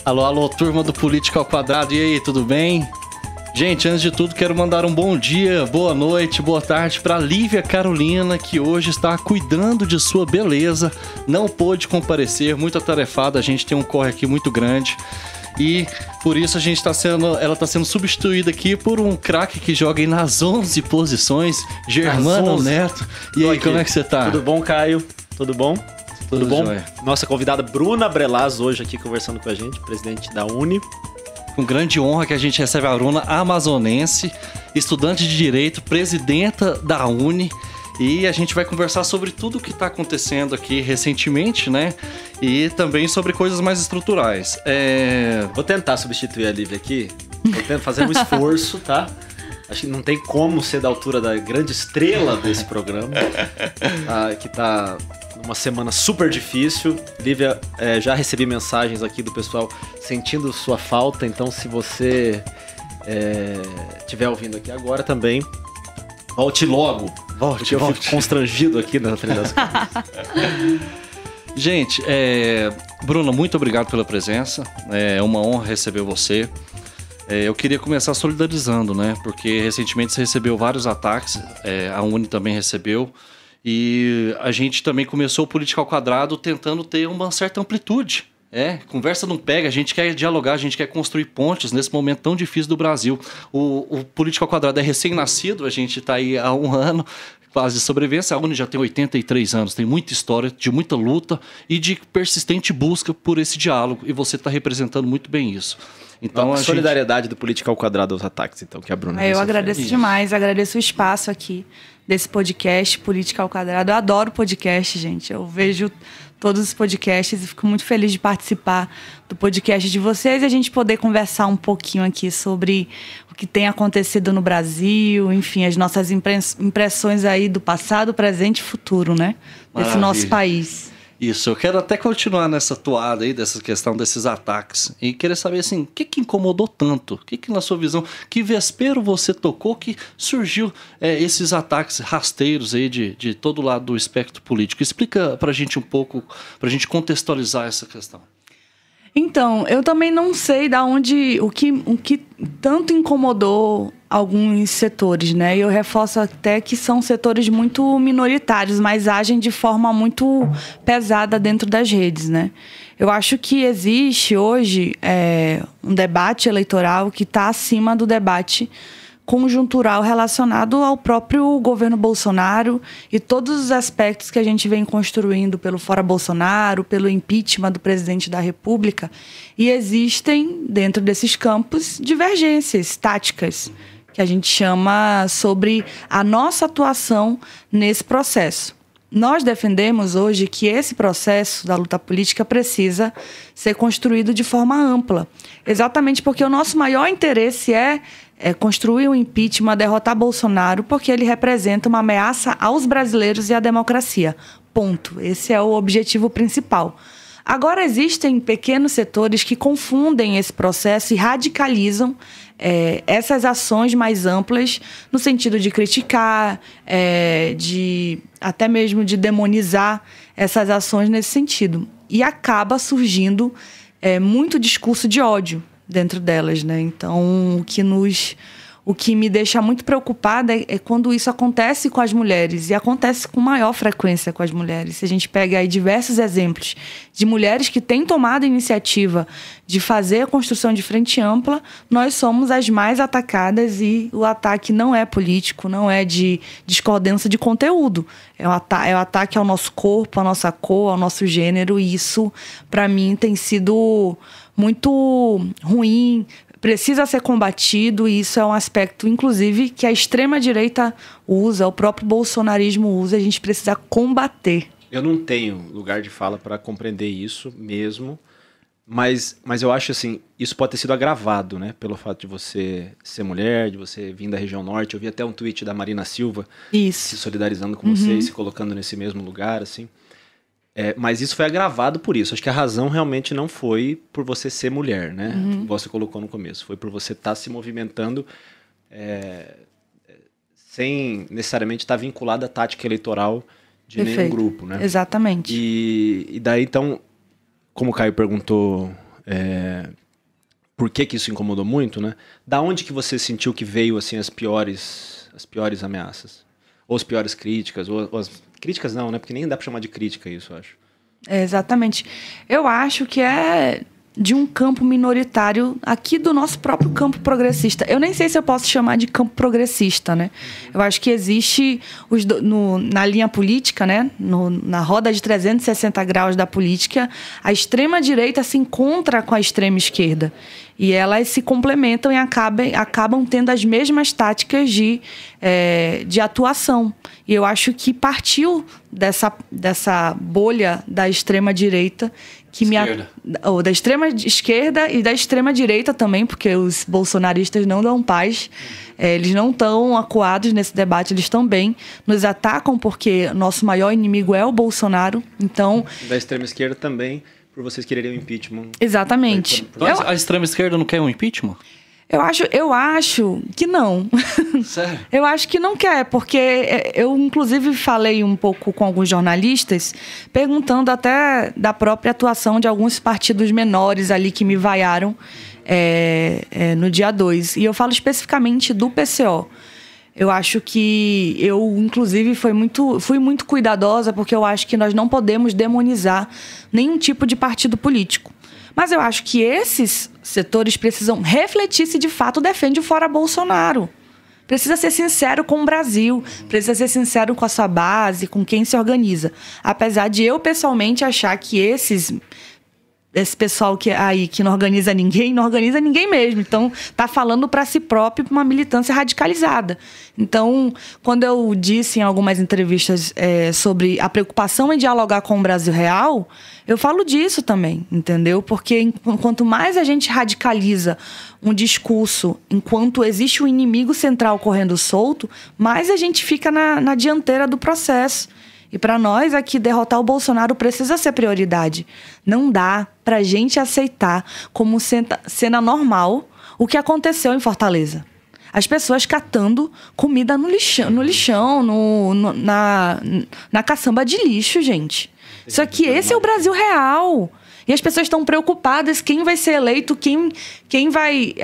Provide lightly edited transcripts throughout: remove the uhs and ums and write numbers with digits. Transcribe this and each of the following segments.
Alô, alô, turma do Política ao Quadrado, e aí, tudo bem? Gente, antes de tudo, quero mandar um bom dia, boa noite, boa tarde para Lívia Carolina, que hoje está cuidando de sua beleza, não pôde comparecer, muito atarefada, a gente tem um corre aqui muito grande. E por isso ela está sendo substituída aqui por um craque que joga aí nas 11 posições, Germano Neto. E aí, como é que você tá? Tudo bom, Caio? Tudo bom? Tudo bom? Jóia. Nossa convidada Bruna Brelas hoje aqui conversando com a gente, presidente da Uni. Com grande honra que a gente recebe a Bruna, amazonense, estudante de Direito, presidenta da Uni. E a gente vai conversar sobre tudo o que está acontecendo aqui recentemente, né? E também sobre coisas mais estruturais. Vou tentar substituir a Lívia aqui. Vou tentar fazer um esforço, tá? Acho que não tem como ser da altura da grande estrela desse programa. Que tá numa semana super difícil. Lívia, já recebi mensagens aqui do pessoal sentindo sua falta. Então, se você estiver ouvindo aqui agora também, volte logo. Porque eu fico constrangido aqui na frente das câmeras. Gente, Bruna, muito obrigado pela presença. É uma honra receber você. Eu queria começar solidarizando, né? Porque recentemente você recebeu vários ataques, a Uni também recebeu. E a gente também começou o Política ao Quadrado tentando ter uma certa amplitude. Conversa não pega, a gente quer dialogar, a gente quer construir pontes nesse momento tão difícil do Brasil. O Política ao Quadrado é recém-nascido, a gente está aí há um ano, quase de sobrevivência. A Uni já tem 83 anos, tem muita história, de muita luta e de persistente busca por esse diálogo. E você está representando muito bem isso. Então, a solidariedade do Política ao Quadrado aos ataques, então, que a Bruna Eu agradeço demais, agradeço o espaço aqui desse podcast, Política ao Quadrado. Eu adoro podcast, gente. Eu vejo todos os podcasts e fico muito feliz de participar do podcast de vocês e a gente poder conversar um pouquinho aqui sobre o que tem acontecido no Brasil, enfim, as nossas impressões aí do passado, presente e futuro, né? Desse nosso país. Isso, eu quero até continuar nessa toada aí, dessa questão desses ataques. E querer saber, assim, o que incomodou tanto? O que na sua visão, que vespero você tocou que surgiu esses ataques rasteiros aí de todo lado do espectro político? Explica pra gente um pouco, pra gente contextualizar essa questão. Então, eu também não sei o que tanto incomodou alguns setores, né? Eu reforço até que são setores muito minoritários, mas agem de forma muito pesada dentro das redes, né? Eu acho que existe hoje um debate eleitoral que está acima do debate conjuntural relacionado ao próprio governo Bolsonaro e todos os aspectos que a gente vem construindo pelo Fora Bolsonaro, pelo impeachment do presidente da República. E existem, dentro desses campos, divergências táticas, que a gente chama sobre a nossa atuação nesse processo. Nós defendemos hoje que esse processo da luta política precisa ser construído de forma ampla, exatamente porque o nosso maior interesse é construir um impeachment, derrotar Bolsonaro, porque ele representa uma ameaça aos brasileiros e à democracia. Ponto. Esse é o objetivo principal. Agora, existem pequenos setores que confundem esse processo e radicalizam essas ações mais amplas no sentido de criticar, até mesmo de demonizar essas ações nesse sentido. E acaba surgindo muito discurso de ódio dentro delas, né? Então, o que me deixa muito preocupada é quando isso acontece com as mulheres, e acontece com maior frequência com as mulheres. Se a gente pega aí diversos exemplos de mulheres que têm tomado a iniciativa de fazer a construção de frente ampla, nós somos as mais atacadas e o ataque não é político, não é de discordância de conteúdo. É o ataque ao nosso corpo, à nossa cor, ao nosso gênero, e isso, para mim, tem sido muito ruim, precisa ser combatido, e isso é um aspecto, inclusive, que a extrema-direita usa, o próprio bolsonarismo usa, a gente precisa combater. Eu não tenho lugar de fala para compreender isso mesmo, mas eu acho assim, isso pode ter sido agravado, né, pelo fato de você ser mulher, de você vir da região norte. Eu vi até um tweet da Marina Silva se solidarizando com você e se colocando nesse mesmo lugar, assim. Mas isso foi agravado por isso. Acho que a razão realmente não foi por você ser mulher, né? Você colocou no começo. Foi por você estar se movimentando sem necessariamente estar vinculado à tática eleitoral de nenhum grupo, né? Exatamente. E daí, então, como o Caio perguntou por que isso incomodou muito, né? Da onde que você sentiu que veio assim as piores ameaças? Ou as piores críticas? Ou as críticas não, né? Porque nem dá pra chamar de crítica isso, eu acho. Exatamente. Eu acho que é de um campo minoritário aqui do nosso próprio campo progressista. Eu nem sei se eu posso chamar de campo progressista, né? Eu acho que existe na linha política, né? Na roda de 360 graus da política, a extrema-direita se encontra com a extrema-esquerda. E elas se complementam e acabam tendo as mesmas táticas de atuação. E eu acho que partiu dessa bolha da extrema-direita, da extrema esquerda e da extrema direita também, porque os bolsonaristas não dão paz, eles não estão acuados nesse debate, eles também nos atacam porque nosso maior inimigo é o Bolsonaro, então... Da extrema esquerda também, por vocês quererem o impeachment. Exatamente. A extrema esquerda não quer um impeachment? Eu acho que não. Sério? Eu acho que não quer, porque eu, inclusive, falei um pouco com alguns jornalistas, perguntando até da própria atuação de alguns partidos menores ali que me vaiaram no dia 2. E eu falo especificamente do PCO. Eu acho que eu, inclusive, fui muito cuidadosa, porque eu acho que nós não podemos demonizar nenhum tipo de partido político. Mas eu acho que esses setores precisam refletir se de fato defende o fora Bolsonaro. Precisa ser sincero com o Brasil, precisa ser sincero com a sua base, com quem se organiza. Apesar de eu, pessoalmente, achar que esse pessoal que não organiza ninguém mesmo. Então, tá falando para si próprio uma militância radicalizada. Então, quando eu disse em algumas entrevistas sobre a preocupação em dialogar com o Brasil real, eu falo disso também, entendeu? Porque quanto mais a gente radicaliza um discurso, enquanto existe um inimigo central correndo solto, mais a gente fica na dianteira do processo. E para nós aqui, derrotar o Bolsonaro precisa ser prioridade. Não dá para a gente aceitar como cena normal o que aconteceu em Fortaleza. As pessoas catando comida no lixão, na caçamba de lixo, gente. Só que esse é o Brasil real. E as pessoas estão preocupadas quem vai ser eleito, quem vai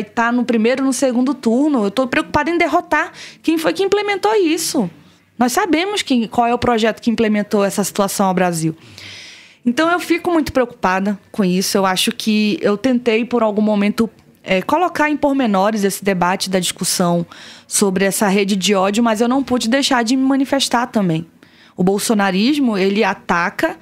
estar no primeiro, no segundo turno. Eu estou preocupada em derrotar quem foi que implementou isso. Nós sabemos qual é o projeto que implementou essa situação ao Brasil. Então, eu fico muito preocupada com isso. Eu acho que eu tentei, por algum momento, colocar em pormenores esse debate da discussão sobre essa rede de ódio, mas eu não pude deixar de me manifestar também. O bolsonarismo, ele ataca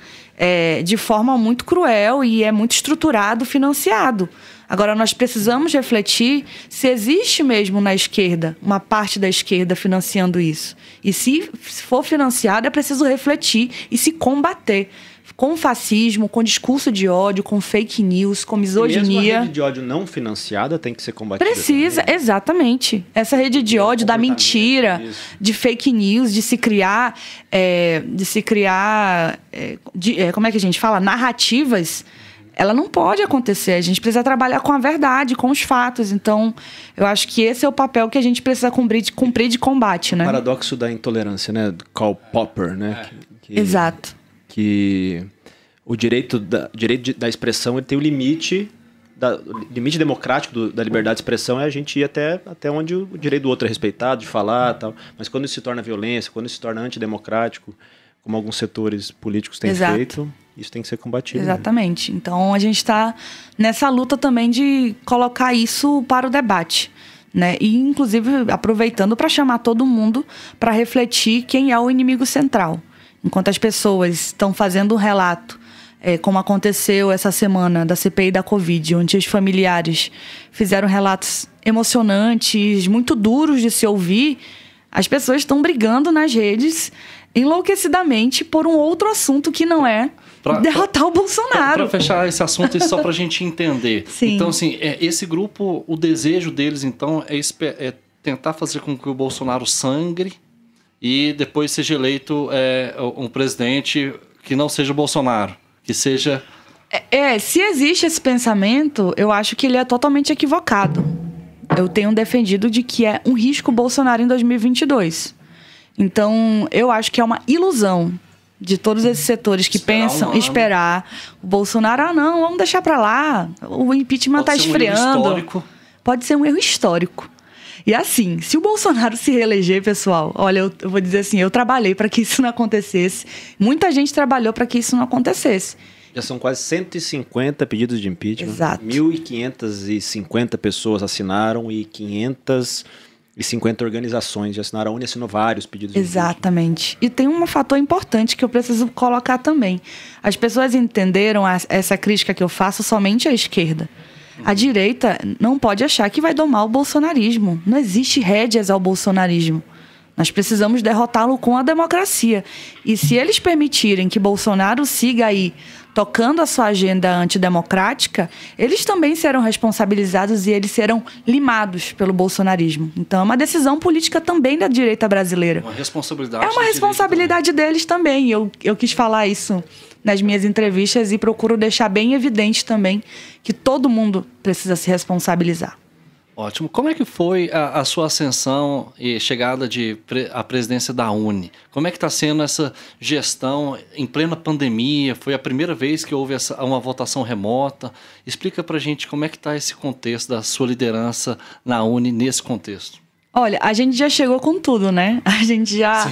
de forma muito cruel e é muito estruturado, financiado. Agora, nós precisamos refletir se existe mesmo na esquerda, uma parte da esquerda financiando isso. E se for financiado, é preciso refletir e se combater. Com fascismo, com discurso de ódio, com fake news, com misoginia. E mesmo a rede de ódio não financiada tem que ser combatida. Precisa, também. Exatamente. Essa rede de ódio da mentira, de fake news, de se criar, como é que a gente fala? Narrativas. Ela não pode acontecer. A gente precisa trabalhar com a verdade, com os fatos. Então, eu acho que esse é o papel que a gente precisa cumprir de combate, né? O paradoxo da intolerância, né? Do Karl Popper, né? Exato. Que o direito da expressão ele tem o limite democrático da liberdade de expressão é a gente ir até onde o direito do outro é respeitado, de falar e tal. Mas quando isso se torna violência, quando isso se torna antidemocrático, como alguns setores políticos têm feito, isso tem que ser combatido. Exatamente. Né? Então, a gente está nessa luta também de colocar isso para o debate. Né? E, inclusive, aproveitando para chamar todo mundo para refletir quem é o inimigo central. Enquanto as pessoas estão fazendo um relato, como aconteceu essa semana da CPI da Covid, onde os familiares fizeram relatos emocionantes, muito duros de se ouvir, as pessoas estão brigando nas redes enlouquecidamente por um outro assunto que não é derrotar o Bolsonaro. Para fechar esse assunto, e só para a gente entender. Sim. Então, assim, esse grupo, o desejo deles, então, é tentar fazer com que o Bolsonaro sangre e depois seja eleito um presidente que não seja o Bolsonaro, que seja... Se existe esse pensamento, eu acho que ele é totalmente equivocado. Eu tenho defendido de que é um risco o Bolsonaro em 2022. Então, eu acho que é uma ilusão de todos esses setores que pensam esperar o Bolsonaro, não, vamos deixar para lá, o impeachment está esfriando. Pode ser um erro histórico. E assim, se o Bolsonaro se reeleger, pessoal, olha, eu vou dizer assim, eu trabalhei para que isso não acontecesse, muita gente trabalhou para que isso não acontecesse. Já são quase 150 pedidos de impeachment. Exato. 1.550 pessoas assinaram e 550 organizações já assinaram. A UNE assinou vários pedidos de impeachment. Exatamente. E tem um fator importante que eu preciso colocar também. As pessoas entenderam essa crítica que eu faço somente à esquerda. A direita não pode achar que vai domar o bolsonarismo. Não existe rédeas ao bolsonarismo. Nós precisamos derrotá-lo com a democracia. E se eles permitirem que Bolsonaro siga aí tocando a sua agenda antidemocrática, eles também serão responsabilizados e eles serão limados pelo bolsonarismo. Então é uma decisão política também da direita brasileira. Uma responsabilidade. É uma responsabilidade deles também. Eu quis falar isso nas minhas entrevistas e procuro deixar bem evidente também que todo mundo precisa se responsabilizar. Ótimo. Como é que foi a sua ascensão e chegada à presidência da UNE? Como é que está sendo essa gestão em plena pandemia? Foi a primeira vez que houve uma votação remota. Explica para a gente como é que está esse contexto da sua liderança na UNE nesse contexto. Olha, a gente já chegou com tudo, né? A gente já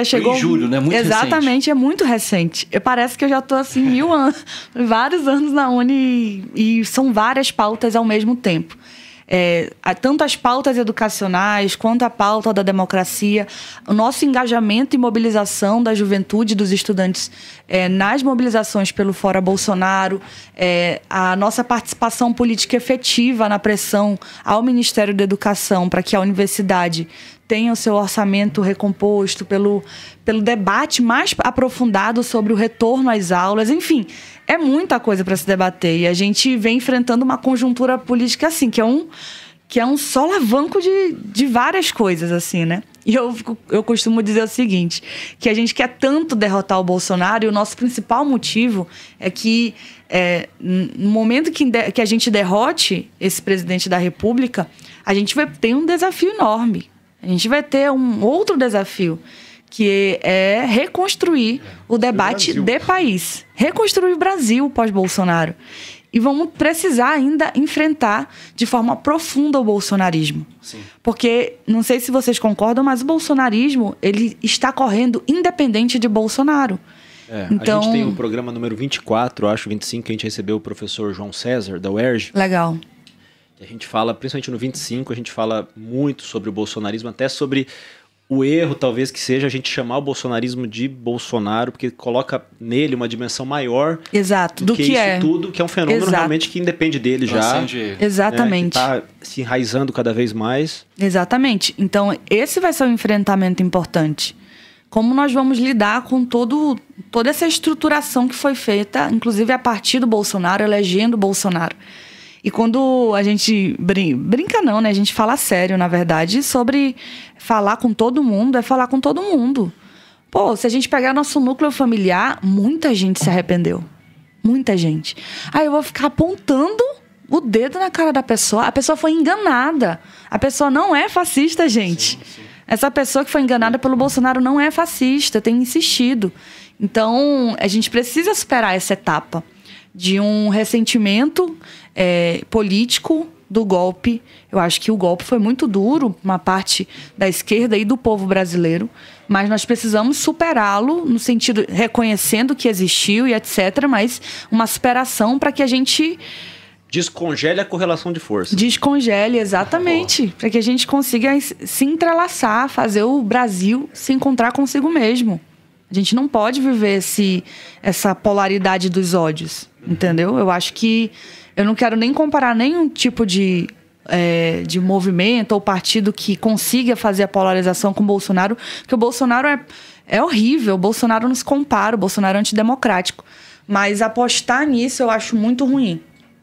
chegou... Foi em julho, né? Muito Exatamente, recente. É muito recente. Parece que eu já estou assim 1000 anos, vários anos na UNE e são várias pautas ao mesmo tempo. Tanto as pautas educacionais quanto a pauta da democracia, o nosso engajamento e mobilização da juventude, dos estudantes nas mobilizações pelo Fora Bolsonaro, a nossa participação política efetiva na pressão ao Ministério da Educação para que a universidade tenha o seu orçamento recomposto, pelo debate mais aprofundado sobre o retorno às aulas, enfim, é muita coisa para se debater e a gente vem enfrentando uma conjuntura política assim, que é um solavanco de várias coisas, assim, né? E eu costumo dizer o seguinte, que a gente quer tanto derrotar o Bolsonaro e o nosso principal motivo é que no momento que a gente derrote esse presidente da República, a gente vai ter um desafio enorme. A gente vai ter um outro desafio, que é reconstruir o debate de país. Reconstruir o Brasil pós-Bolsonaro. E vamos precisar ainda enfrentar de forma profunda o bolsonarismo. Sim. Porque, não sei se vocês concordam, mas o bolsonarismo ele está correndo independente de Bolsonaro. Então, a gente tem o programa número 24, acho, 25, que a gente recebeu o professor João César, da UERJ. Legal. A gente fala, principalmente no 25, a gente fala muito sobre o bolsonarismo, até sobre o erro, talvez, que seja a gente chamar o bolsonarismo de Bolsonaro, porque coloca nele uma dimensão maior. Exato, do que isso tudo, que é um fenômeno realmente que independe dele já. Exatamente. Que está se enraizando cada vez mais. Exatamente. Então, esse vai ser um enfrentamento importante. Como nós vamos lidar com toda essa estruturação que foi feita, inclusive a partir do Bolsonaro, elegendo o Bolsonaro. E quando a gente brinca não, né? A gente fala sério, na verdade, sobre falar com todo mundo, é falar com todo mundo. Pô, se a gente pegar nosso núcleo familiar, muita gente se arrependeu. Muita gente. Aí eu vou ficar apontando o dedo na cara da pessoa. A pessoa foi enganada. A pessoa não é fascista, gente. Sim. Essa pessoa que foi enganada pelo Bolsonaro não é fascista, tem insistido. Então, a gente precisa superar essa etapa de um ressentimento político do golpe. Eu acho que o golpe foi muito duro, uma parte da esquerda e do povo brasileiro, mas nós precisamos superá-lo no sentido, reconhecendo que existiu e etc., mas uma superação para que a gente... Descongele a correlação de força. Descongele, exatamente. Para que a gente consiga se entrelaçar, fazer o Brasil se encontrar consigo mesmo. A gente não pode viver essa polaridade dos ódios, entendeu? Eu acho que... Eu não quero nem comparar nenhum tipo de movimento ou partido que consiga fazer a polarização com o Bolsonaro, porque o Bolsonaro é horrível, o Bolsonaro não se compara, o Bolsonaro é antidemocrático. Mas apostar nisso eu acho muito ruim.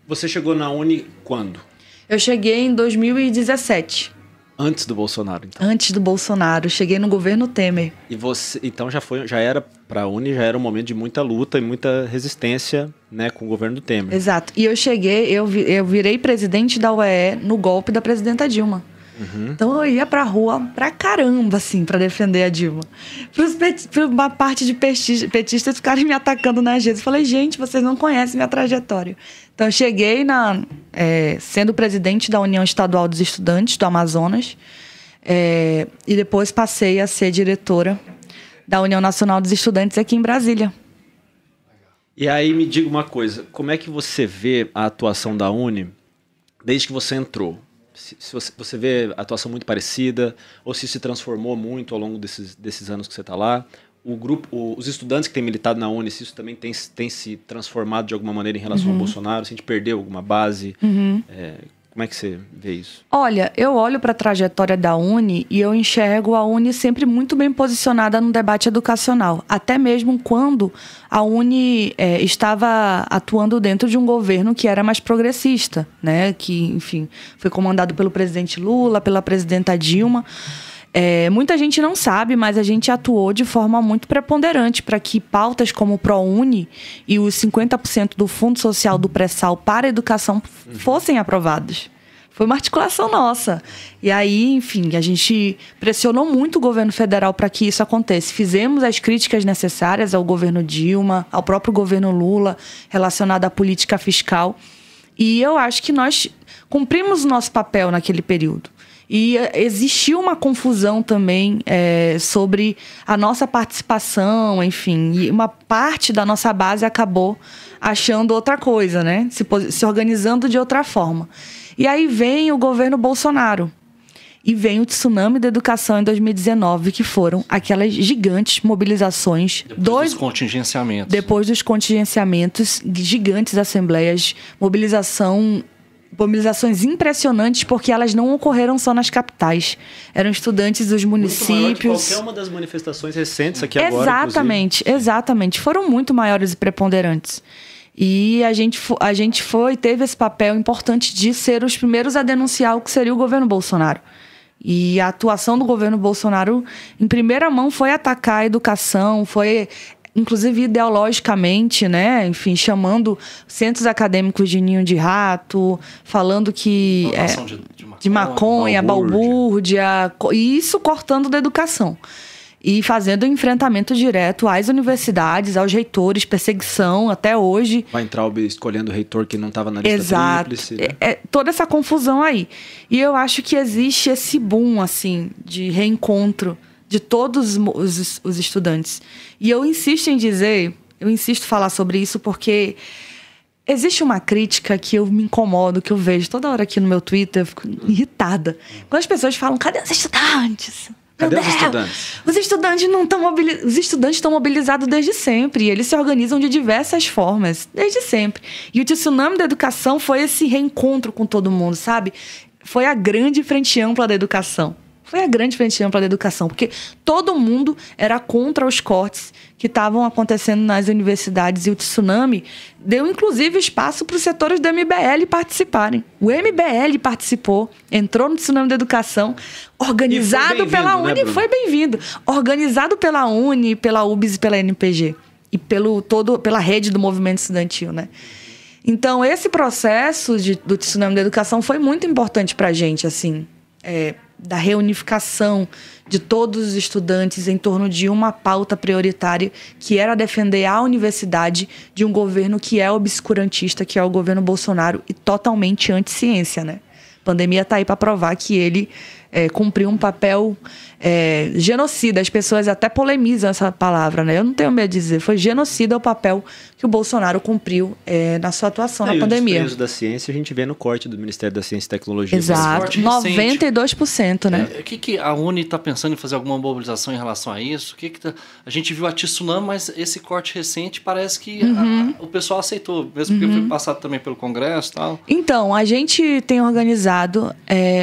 Você chegou na UNE quando? Eu cheguei em 2017. Antes do Bolsonaro, então? Antes do Bolsonaro. Cheguei no governo Temer. E você, então, já era, para a UNE, já era um momento de muita luta e muita resistência, né, com o governo do Temer. Exato. E eu cheguei, eu virei presidente da UEE no golpe da presidenta Dilma. Então eu ia pra rua pra caramba, assim, pra defender a Dilma. Pra uma parte de petistas ficarem me atacando nas redes. Eu falei, gente, vocês não conhecem minha trajetória. Então eu cheguei sendo presidente da União Estadual dos Estudantes do Amazonas, e depois passei a ser diretora da União Nacional dos Estudantes aqui em Brasília. E aí me diga uma coisa, como é que você vê a atuação da Uni desde que você entrou? Se você vê a atuação muito parecida, ou se transformou muito ao longo desses anos que você está lá? Os estudantes que têm militado na Uni, se isso também tem se transformado de alguma maneira em relação ao Bolsonaro? Se a gente perdeu alguma base? Como é que você vê isso? Olha, eu olho para a trajetória da Uni e eu enxergo a Uni sempre muito bem posicionada no debate educacional. Até mesmo quando a Uni estava atuando dentro de um governo que era mais progressista, né? Que, enfim, foi comandado pelo presidente Lula, pela presidenta Dilma. Muita gente não sabe, mas a gente atuou de forma muito preponderante para que pautas como o ProUni e os 50% do Fundo Social do Pré-Sal para a educação fossem aprovados. Foi uma articulação nossa. E aí, enfim, a gente pressionou muito o governo federal para que isso acontecesse. Fizemos as críticas necessárias ao governo Dilma, ao próprio governo Lula, relacionado à política fiscal. E eu acho que nós cumprimos o nosso papel naquele período. E existiu uma confusão também sobre a nossa participação, enfim. E uma parte da nossa base acabou achando outra coisa, né? Se organizando de outra forma. E aí vem o governo Bolsonaro. E vem o tsunami da educação em 2019, que foram aquelas gigantes mobilizações. Depois dos contingenciamentos. Depois dos contingenciamentos, gigantes assembleias, mobilizações impressionantes, porque elas não ocorreram só nas capitais. Eram estudantes dos municípios. Muito maior que qualquer uma das manifestações recentes aqui agora. Exatamente. Foram muito maiores e preponderantes. E a gente teve esse papel importante de ser os primeiros a denunciar o que seria o governo Bolsonaro. E a atuação do governo Bolsonaro, em primeira mão, foi atacar a educação, foi inclusive ideologicamente, né? Enfim, chamando centros acadêmicos de ninho de rato, falando que de maconha, balbúrdia, e isso cortando da educação. E fazendo enfrentamento direto às universidades, aos reitores, perseguição até hoje. Vai entrar escolhendo o reitor que não estava na lista tríplice. Né? Toda essa confusão aí. E eu acho que existe esse boom, assim, de reencontro de todos os estudantes. E eu insisto em falar sobre isso porque existe uma crítica que eu me incomodo, que eu vejo toda hora aqui no meu Twitter, eu fico irritada. Quando as pessoas falam, cadê os estudantes? Cadê os estudantes? Os estudantes não estão mobilizados. Os estudantes estão mobilizados desde sempre. E eles se organizam de diversas formas, desde sempre. E o tsunami da educação foi esse reencontro com todo mundo, sabe? Foi a grande frente ampla da educação. Porque todo mundo era contra os cortes que estavam acontecendo nas universidades. E o tsunami deu, inclusive, espaço para os setores do MBL participarem. O MBL participou, entrou no tsunami da educação, organizado pela Uni, foi bem-vindo. Organizado pela Uni, pela UBS e pela NPG. E pela rede do movimento estudantil, né? Então, esse processo do tsunami da educação foi muito importante para a gente, assim, da reunificação de todos os estudantes em torno de uma pauta prioritária, que era defender a universidade de um governo que é obscurantista, que é o governo Bolsonaro, e totalmente anti-ciência, né? A pandemia está aí para provar que ele cumpriu um papel genocida. As pessoas até polemizam essa palavra, né? Eu não tenho medo de dizer. Foi genocida o papel que o Bolsonaro cumpriu na sua atuação na pandemia. E o desprezo da ciência a gente vê no corte do Ministério da Ciência e Tecnologia. Exato, 92%, né? O que a Uni está pensando em fazer alguma mobilização em relação a isso? A gente viu a tsunami, mas esse corte recente parece que o pessoal aceitou, mesmo porque foi passado também pelo Congresso e tal. Então, a gente tem organizado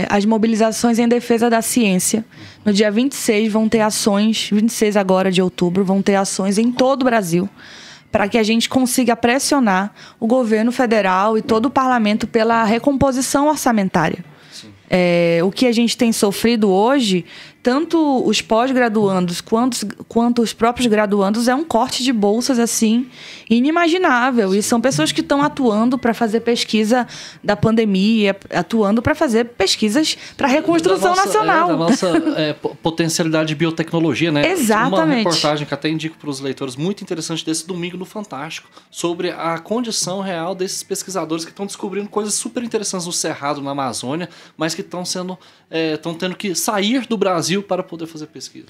as mobilizações em defesa da ciência. No dia 26 vão ter ações, 26 agora de outubro, vão ter ações em todo o Brasil, para que a gente consiga pressionar o governo federal e todo o parlamento pela recomposição orçamentária. O que a gente tem sofrido hoje tanto os pós-graduandos quanto os próprios graduandos, é um corte de bolsas, assim, inimaginável. E são pessoas que estão atuando para fazer pesquisa da pandemia, atuando para fazer pesquisas para a reconstrução nacional. Da nossa potencialidade de biotecnologia, né? Exatamente. Uma reportagem que até indico para os leitores, muito interessante, desse domingo no Fantástico, sobre a condição real desses pesquisadores que estão descobrindo coisas super interessantes no Cerrado, na Amazônia, mas que estão tendo que sair do Brasil para poder fazer pesquisa.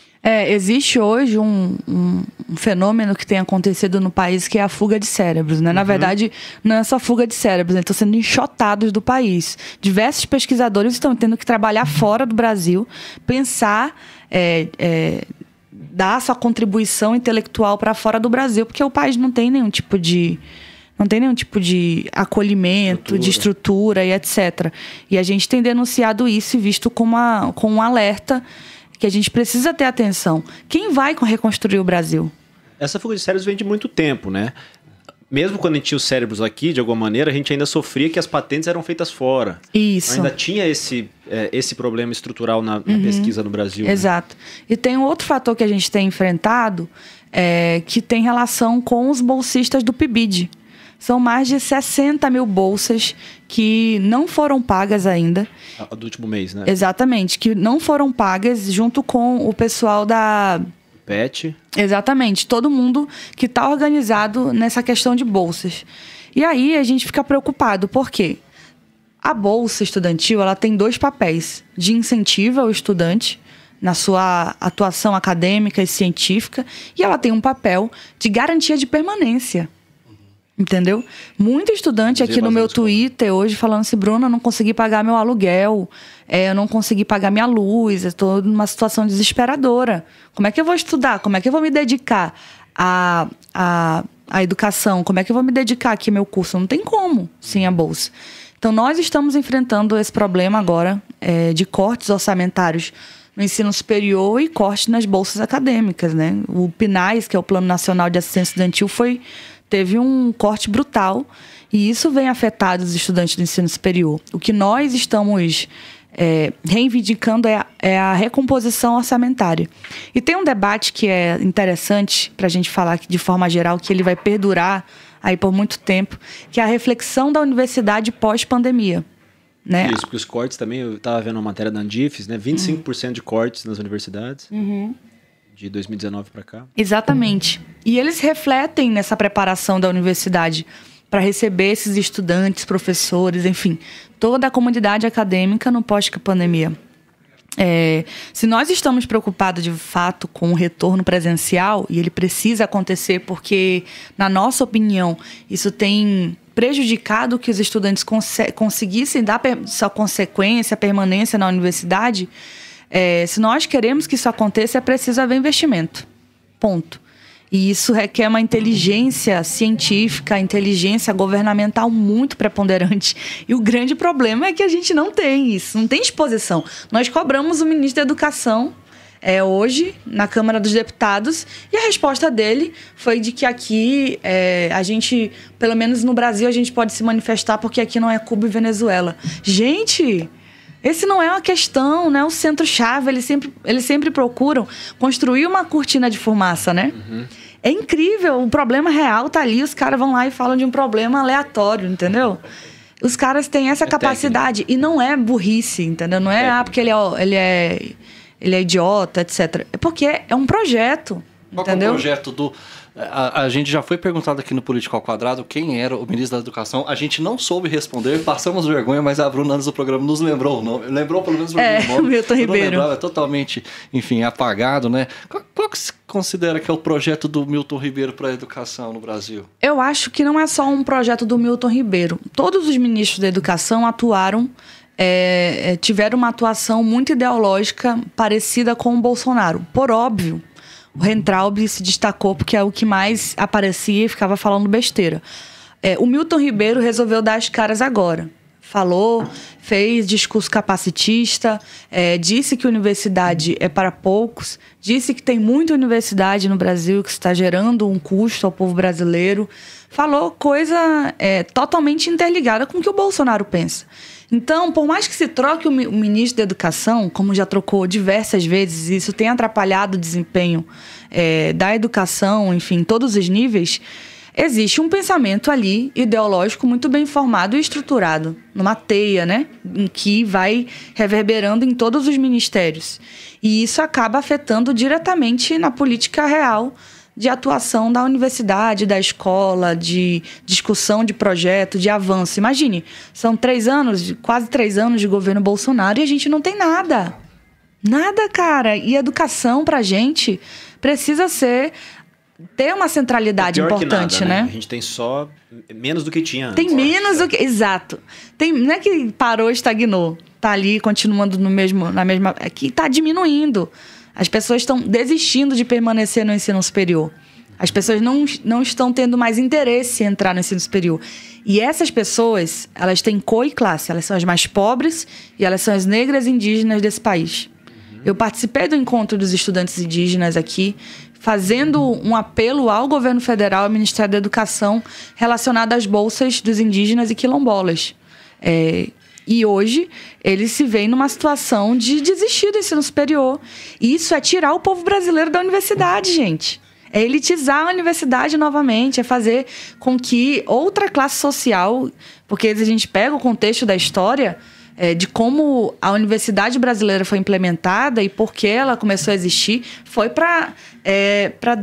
Existe hoje um fenômeno que tem acontecido no país, que é a fuga de cérebros, né? Na verdade, não é só fuga de cérebros, eles estão sendo enxotados do país. Diversos pesquisadores estão tendo que trabalhar fora do Brasil, pensar, dar sua contribuição intelectual para fora do Brasil, porque o país não tem nenhum tipo de acolhimento, de estrutura e etc. E a gente tem denunciado isso e visto com um alerta que a gente precisa ter atenção. Quem vai reconstruir o Brasil? Essa fuga de cérebros vem de muito tempo, né? Mesmo quando a gente tinha os cérebros aqui, de alguma maneira, a gente ainda sofria que as patentes eram feitas fora. Isso. Ainda tinha esse problema estrutural na pesquisa no Brasil. Exato. Né? E tem um outro fator que a gente tem enfrentado, que tem relação com os bolsistas do PIBID. São mais de 60 mil bolsas que não foram pagas ainda. Do último mês, né? Exatamente, que não foram pagas junto com o pessoal da... PET. Exatamente, todo mundo que está organizado nessa questão de bolsas. E aí a gente fica preocupado, por quê? A bolsa estudantil, ela tem 2 papéis: de incentivo ao estudante na sua atuação acadêmica e científica, e ela tem um papel de garantia de permanência. Entendeu? Muito estudante aqui no meu Twitter hoje falando assim: Bruna, eu não consegui pagar meu aluguel, eu não consegui pagar minha luz, eu estou numa situação desesperadora. Como é que eu vou estudar? Como é que eu vou me dedicar à educação? Como é que eu vou me dedicar aqui ao meu curso? Não tem como sem a bolsa. Então, nós estamos enfrentando esse problema agora de cortes orçamentários no ensino superior e cortes nas bolsas acadêmicas, né? O PNAES, que é o Plano Nacional de Assistência Estudantil, teve um corte brutal, e isso vem afetar os estudantes do ensino superior. O que nós estamos reivindicando é a recomposição orçamentária. E tem um debate que é interessante para a gente falar aqui de forma geral, que ele vai perdurar aí por muito tempo, que é a reflexão da universidade pós-pandemia. Né? Isso, porque os cortes também, eu estava vendo uma matéria da Andifes, né? 25% de cortes nas universidades. De 2019 para cá. Exatamente. E eles refletem nessa preparação da universidade para receber esses estudantes, professores, enfim, toda a comunidade acadêmica no pós-pandemia. Se nós estamos preocupados de fato com o retorno presencial, e ele precisa acontecer porque, na nossa opinião, isso tem prejudicado que os estudantes conseguissem dar sua consequência, permanência na universidade. Se nós queremos que isso aconteça, é preciso haver investimento. Ponto. E isso requer uma inteligência científica, inteligência governamental muito preponderante. E o grande problema é que a gente não tem isso, não tem exposição. Nós cobramos o ministro da Educação hoje, na Câmara dos Deputados, e a resposta dele foi de que aqui, a gente, pelo menos no Brasil, a gente pode se manifestar porque aqui não é Cuba e Venezuela. Gente... Esse não é uma questão, né? O centro-chave, eles sempre procuram construir uma cortina de fumaça, né? É incrível, o problema real tá ali, os caras vão lá e falam de um problema aleatório, entendeu? Os caras têm essa capacidade, técnico. E não é burrice, entendeu? Não é porque ele é idiota, etc. É porque é um projeto, Qual entendeu? É o projeto do... A gente já foi perguntado aqui no Político ao Quadrado quem era o ministro da Educação. A gente não soube responder, passamos vergonha, mas a Bruna, antes do programa, nos lembrou o nome. Lembrou pelo menos o nome. O Milton Ribeiro. Lembrava, é totalmente, enfim, apagado, né? Qual que se considera que é o projeto do Milton Ribeiro para a educação no Brasil? Eu acho que não é só um projeto do Milton Ribeiro. Todos os ministros da Educação atuaram, tiveram uma atuação muito ideológica parecida com o Bolsonaro. Por óbvio. O Rentraub se destacou porque é o que mais aparecia e ficava falando besteira. O Milton Ribeiro resolveu dar as caras agora. Falou, fez discurso capacitista, disse que universidade é para poucos, disse que tem muita universidade no Brasil que está gerando um custo ao povo brasileiro. Falou coisa totalmente interligada com o que o Bolsonaro pensa. Então, por mais que se troque o ministro da Educação, como já trocou diversas vezes, isso tem atrapalhado o desempenho da educação, enfim, em todos os níveis, existe um pensamento ali ideológico muito bem formado e estruturado, numa teia, né? Que vai reverberando em todos os ministérios. E isso acaba afetando diretamente na política real de atuação da universidade, da escola, de discussão de projeto, de avanço. Imagine, são 3 anos, quase 3 anos de governo Bolsonaro e a gente não tem nada. Nada, cara. E educação pra gente precisa ter uma centralidade importante, que nada, né? A gente tem só menos do que tinha antes. Tem menos do que... Exato. Não é que parou, estagnou. Tá ali, continuando na mesma... É que tá diminuindo. As pessoas estão desistindo de permanecer no ensino superior. As pessoas não estão tendo mais interesse em entrar no ensino superior. E essas pessoas, elas têm cor e classe. Elas são as mais pobres e elas são as negras e indígenas desse país. Eu participei do encontro dos estudantes indígenas aqui, fazendo um apelo ao governo federal, ao Ministério da Educação, relacionado às bolsas dos indígenas e quilombolas. E hoje, eles se veem numa situação de desistir do ensino superior. E isso é tirar o povo brasileiro da universidade, gente. É elitizar a universidade novamente, é fazer com que outra classe social... Porque a gente pega o contexto da história... de como a universidade brasileira foi implementada e por que ela começou a existir, foi para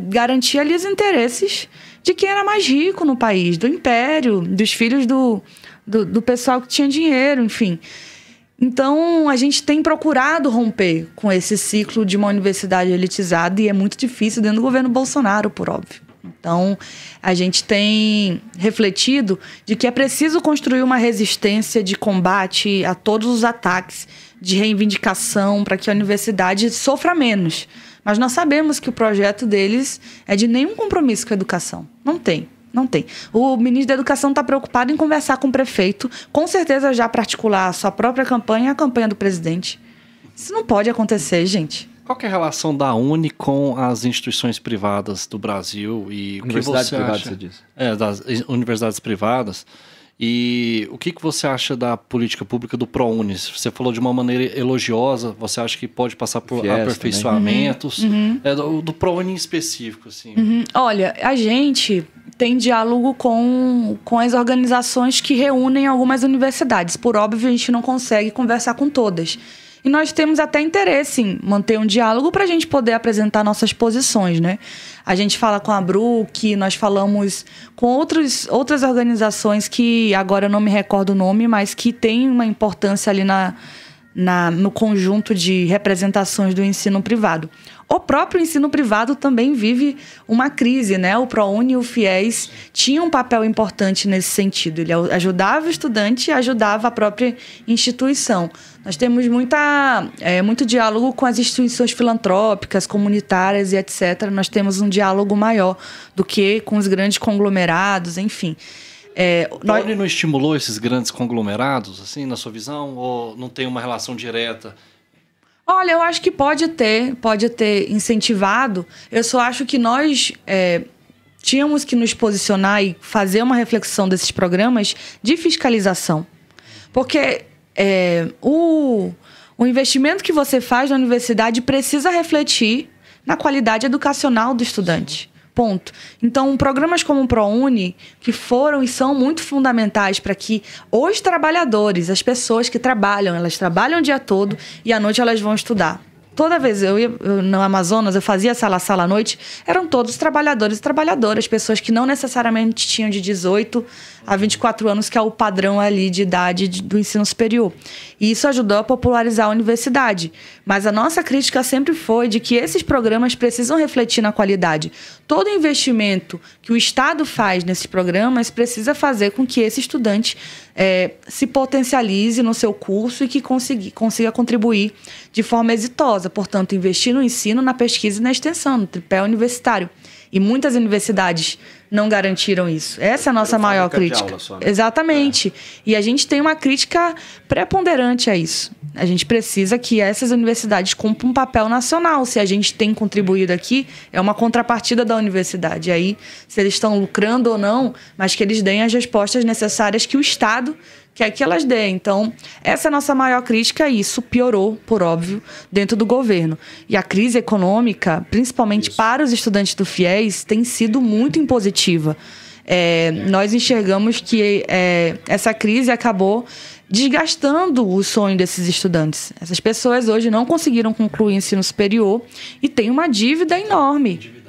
garantir ali os interesses de quem era mais rico no país, do império, dos filhos do pessoal que tinha dinheiro, enfim. Então, a gente tem procurado romper com esse ciclo de uma universidade elitizada e é muito difícil dentro do governo Bolsonaro, por óbvio. Então, a gente tem refletido de que é preciso construir uma resistência de combate a todos os ataques, de reivindicação, para que a universidade sofra menos. Mas nós sabemos que o projeto deles é de nenhum compromisso com a educação. Não tem. O ministro da Educação está preocupado em conversar com o prefeito, com certeza já para articular a sua própria campanha e a campanha do presidente. Isso não pode acontecer, gente. Qual que é a relação da Uni com as instituições privadas do Brasil? E universidades privadas, você diz? Das universidades privadas. E o que você acha da política pública do ProUni? Você falou de uma maneira elogiosa, você acha que pode passar por aperfeiçoamentos? Do ProUni em específico, assim. Olha, a gente tem diálogo com as organizações que reúnem algumas universidades. Por óbvio, a gente não consegue conversar com todas. E nós temos até interesse em manter um diálogo para a gente poder apresentar nossas posições, né? A gente fala com a BRUC, nós falamos com outras organizações que agora eu não me recordo o nome, mas que têm uma importância ali no conjunto de representações do ensino privado. O próprio ensino privado também vive uma crise, né? O ProUni e o FIES tinham um papel importante nesse sentido. Ele ajudava o estudante e ajudava a própria instituição. Nós temos muito diálogo com as instituições filantrópicas, comunitárias e etc. Nós temos um diálogo maior do que com os grandes conglomerados, enfim. O ProUni não estimulou esses grandes conglomerados, assim, na sua visão? Ou não tem uma relação direta? Olha, eu acho que pode ter incentivado. Eu só acho que nós tínhamos que nos posicionar e fazer uma reflexão desses programas de fiscalização. Porque o investimento que você faz na universidade precisa refletir na qualidade educacional do estudante. Ponto. Então, programas como o ProUni, que foram e são muito fundamentais para que os trabalhadores, as pessoas que trabalham, elas trabalham o dia todo e à noite elas vão estudar. Toda vez eu ia no Amazonas, eu fazia sala à noite, eram todos trabalhadores e trabalhadoras, pessoas que não necessariamente tinham de 18 a 24 anos, que é o padrão ali de idade do ensino superior. E isso ajudou a popularizar a universidade. Mas a nossa crítica sempre foi de que esses programas precisam refletir na qualidade. Todo investimento que o Estado faz nesses programas precisa fazer com que esse estudante se potencialize no seu curso e que consiga contribuir de forma exitosa. Portanto, investir no ensino, na pesquisa e na extensão, no tripé universitário. E muitas universidades não garantiram isso. Essa é a nossa maior crítica. Só, né? Exatamente. E a gente tem uma crítica preponderante a isso. A gente precisa que essas universidades cumpram um papel nacional. Se a gente tem contribuído aqui, é uma contrapartida da universidade. E aí, se eles estão lucrando ou não, mas que eles deem as respostas necessárias que o Estado, quer que elas deem. Então, essa é a nossa maior crítica e isso piorou, por óbvio, dentro do governo. E a crise econômica, principalmente para os estudantes do FIES, tem sido muito impositiva. Nós enxergamos que essa crise acabou desgastando o sonho desses estudantes. Essas pessoas hoje não conseguiram concluir o ensino superior e têm uma dívida enorme.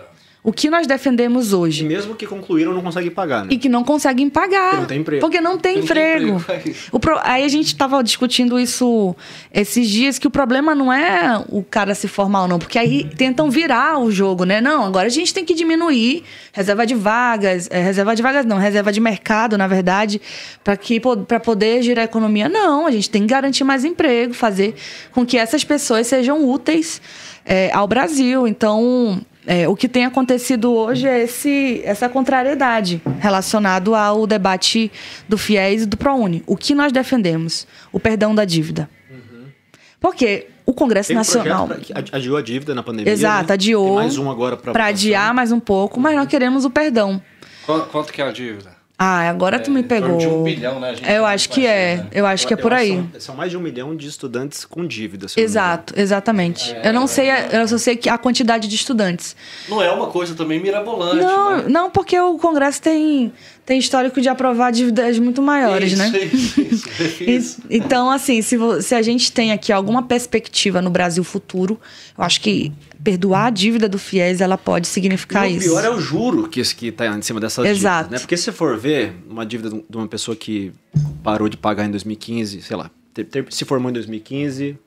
O que nós defendemos hoje? E mesmo que concluíram, não conseguem pagar, né? E que não conseguem pagar. Porque não tem emprego. Porque não tem emprego. Aí a gente estava discutindo isso esses dias, que o problema não é o cara se formar ou não, porque aí tentam virar o jogo, né? Não, agora a gente tem que diminuir reserva de vagas reserva de mercado, na verdade, para poder girar a economia. Não, a gente tem que garantir mais emprego, fazer com que essas pessoas sejam úteis ao Brasil. Então, o que tem acontecido hoje é essa contrariedade relacionado ao debate do FIES e do ProUni. O que nós defendemos? O perdão da dívida. Porque o Congresso Nacional... Adiou a dívida na pandemia. Exato, né? adiou. Tem mais um agora para adiar mais um pouco, mas nós queremos o perdão. Quanto que é a dívida? Agora tu me pegou. De 1 bilhão, né? Eu acho que é. Né? Eu acho que é por aí. São mais de 1 milhão de estudantes com dívida. Exato, exatamente. Eu não sei, eu só sei que a quantidade de estudantes. Não é uma coisa também mirabolante, não, né? Não, porque o Congresso tem histórico de aprovar dívidas muito maiores, né? Isso. Então, assim, se a gente tem aqui alguma perspectiva no Brasil futuro, eu acho que perdoar a dívida do FIES, ela pode significar isso. O pior é o juro que está em cima dessas Exato. dívidas, né? Porque se você for ver uma dívida de uma pessoa que parou de pagar em 2015, sei lá, se formou em 2015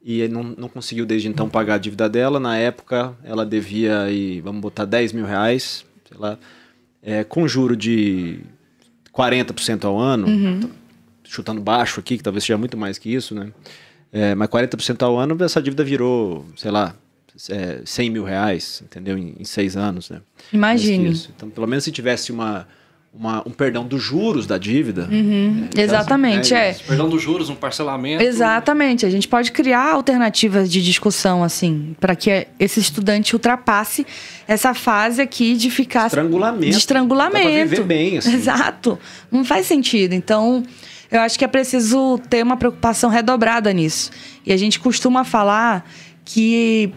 e não conseguiu desde então pagar a dívida dela, na época ela devia, vamos botar 10 mil reais, sei lá, com juro de 40% ao ano, chutando baixo aqui, que talvez seja muito mais que isso, né? Mas 40% ao ano, essa dívida virou, sei lá, 100 mil reais, entendeu? Em 6 anos, né? Imagine. Então, pelo menos se tivesse um perdão dos juros da dívida. Exatamente, Perdão dos juros, um parcelamento. Exatamente. A gente pode criar alternativas de discussão, assim, para que esse estudante ultrapasse essa fase aqui de ficar... De estrangulamento. Dá pra viver bem, assim. Exato. Não faz sentido. Então, eu acho que é preciso ter uma preocupação redobrada nisso. E a gente costuma falar que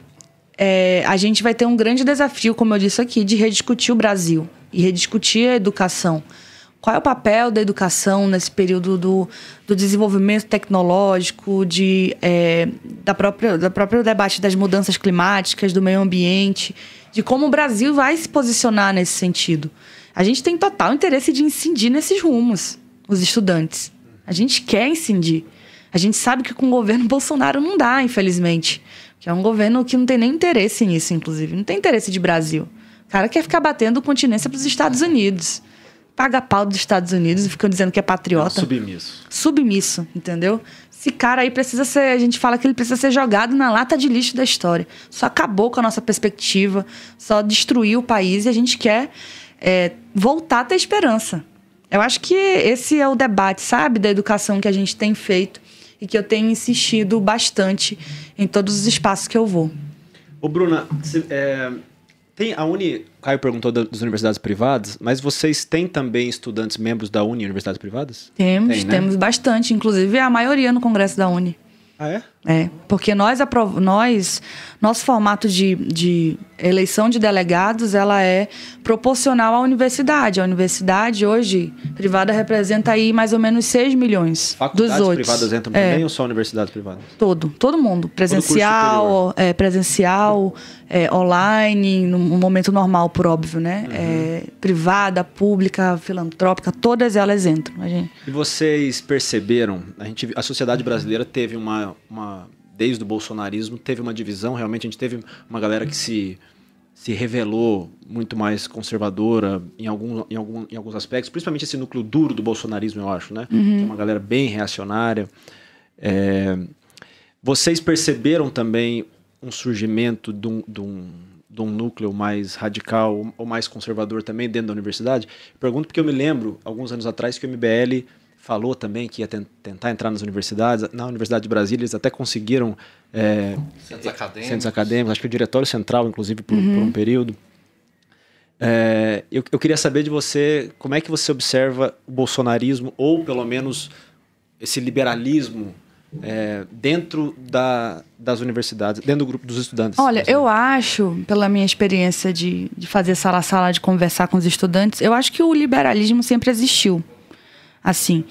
a gente vai ter um grande desafio, como eu disse aqui, de rediscutir o Brasil e rediscutir a educação. Qual é o papel da educação nesse período do desenvolvimento tecnológico, da própria debate das mudanças climáticas, do meio ambiente, de como o Brasil vai se posicionar nesse sentido. A gente tem total interesse de incidir nesses rumos, os estudantes. A gente quer incidir. A gente sabe que com o governo Bolsonaro não dá, infelizmente. Que é um governo que não tem nem interesse nisso, inclusive. Não tem interesse de Brasil. O cara quer ficar batendo continência para os Estados Unidos. Paga pau dos Estados Unidos e ficam dizendo que é patriota. Submisso, entendeu? Esse cara aí precisa ser... A gente fala que ele precisa ser jogado na lata de lixo da história. Só acabou com a nossa perspectiva. Só destruiu o país e a gente quer voltar a ter esperança. Eu acho que esse é o debate, sabe? Da educação que a gente tem feito. E que eu tenho insistido bastante em todos os espaços que eu vou. Ô, Bruna, tem a Uni... O Caio perguntou das universidades privadas, mas vocês têm também estudantes membros da Uni, universidades privadas? Temos bastante. Inclusive, a maioria no Congresso da Uni. Ah, é? Porque nosso formato de eleição de delegados, ela é proporcional à universidade. A universidade, hoje, privada, representa aí mais ou menos 6 milhões Faculdades dos privadas entram também ou só universidades privadas? Todo mundo. Presencial, online, no momento normal, por óbvio, né? Privada, pública, filantrópica, todas elas entram. E vocês perceberam, a sociedade brasileira teve desde o bolsonarismo, teve uma divisão, realmente a gente teve uma galera que se revelou muito mais conservadora em alguns aspectos, principalmente esse núcleo duro do bolsonarismo, eu acho, né? É uma galera bem reacionária. Vocês perceberam também um surgimento de um núcleo mais radical ou mais conservador também dentro da universidade? Pergunto porque eu me lembro, alguns anos atrás, que o MBL falou também que ia tentar entrar nas universidades. Na Universidade de Brasília, eles até conseguiram centros acadêmicos, acho que o Diretório Central, inclusive, por um período. Eu queria saber de você, como é que você observa o bolsonarismo, ou pelo menos esse liberalismo dentro das universidades, dentro do grupo dos estudantes? Olha, eu acho, pela minha experiência de fazer sala-sala, de conversar com os estudantes, eu acho que o liberalismo sempre existiu, assim.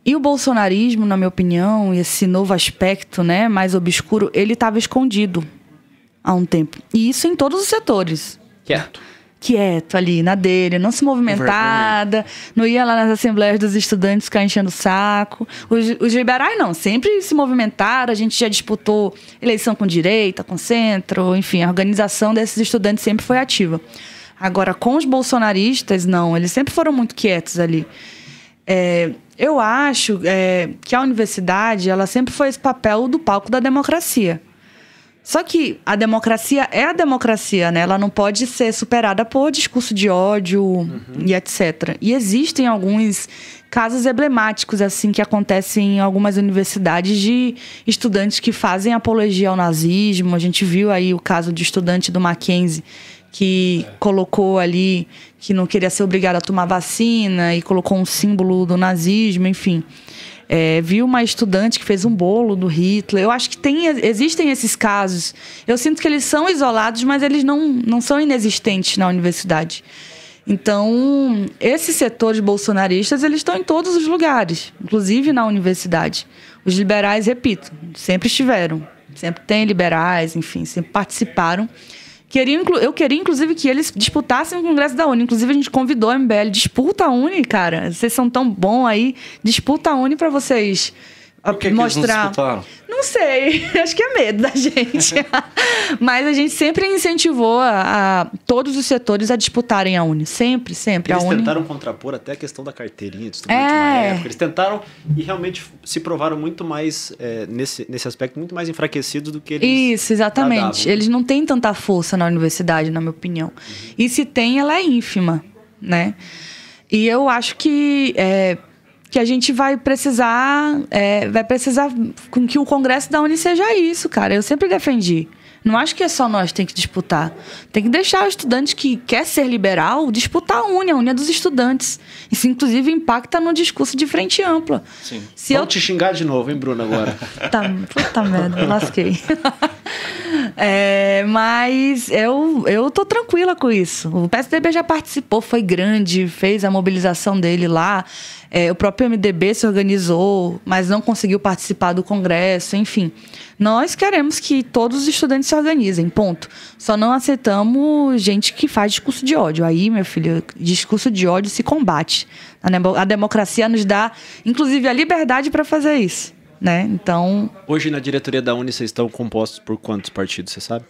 E o bolsonarismo, na minha opinião, esse novo aspecto, né, mais obscuro, ele estava escondido há um tempo. E isso em todos os setores. Quieto ali, na dele, não se movimentada, não ia lá nas assembleias dos estudantes ficar enchendo o saco. Os liberais não, sempre se movimentaram, a gente já disputou eleição com direita, com centro, enfim, a organização desses estudantes sempre foi ativa. Agora, com os bolsonaristas, não, eles sempre foram muito quietos ali. Eu acho que a universidade, ela sempre foi esse papel do palco da democracia. Só que a democracia é a democracia, né? Ela não pode ser superada por discurso de ódio e etc. E existem alguns casos emblemáticos, assim, que acontecem em algumas universidades de estudantes que fazem apologia ao nazismo. A gente viu aí o caso de estudante do Mackenzie que colocou ali que não queria ser obrigado a tomar vacina e colocou um símbolo do nazismo, enfim. Vi uma estudante que fez um bolo do Hitler. Eu acho que existem esses casos. Eu sinto que eles são isolados, mas eles não são inexistentes na universidade. Então, esses setores bolsonaristas, eles estão em todos os lugares, inclusive na universidade. Os liberais, repito, sempre estiveram. Sempre tem liberais, enfim, sempre participaram. Eu queria, inclusive, que eles disputassem o Congresso da Uni. Inclusive, a gente convidou a MBL. Disputa a Uni, cara. Vocês são tão bons aí. Disputa a Uni pra vocês Por que mostrar. Que eles não disputaram? Não sei. Acho que é medo da gente. Mas a gente sempre incentivou a todos os setores a disputarem a Uni. Sempre, sempre. Eles a Uni tentaram contrapor até a questão da carteirinha de estudante uma época. Eles tentaram e realmente se provaram muito mais, nesse aspecto, muito mais enfraquecidos do que eles Isso, exatamente. tratavam. Eles não têm tanta força na universidade, na minha opinião. E se tem, ela é ínfima, né? E eu acho que a gente vai precisar com que o Congresso da Uni seja isso, cara. Eu sempre defendi. Não acho que é só nós que tem que disputar. Tem que deixar o estudante que quer ser liberal disputar a Uni é dos estudantes. Isso, inclusive, impacta no discurso de frente ampla. Sim. Vamos te xingar de novo, hein, Bruno, agora? Puta merda, lasquei. Mas eu tô tranquila com isso. O PSDB já participou, foi grande, fez a mobilização dele lá. O próprio MDB se organizou, mas não conseguiu participar do Congresso, enfim. Nós queremos que todos os estudantes se organizem, ponto. Só não aceitamos gente que faz discurso de ódio. Aí, meu filho, discurso de ódio se combate. A democracia nos dá, inclusive, a liberdade para fazer isso, né? Então... Hoje, na diretoria da Uni, vocês estão compostos por quantos partidos, você sabe?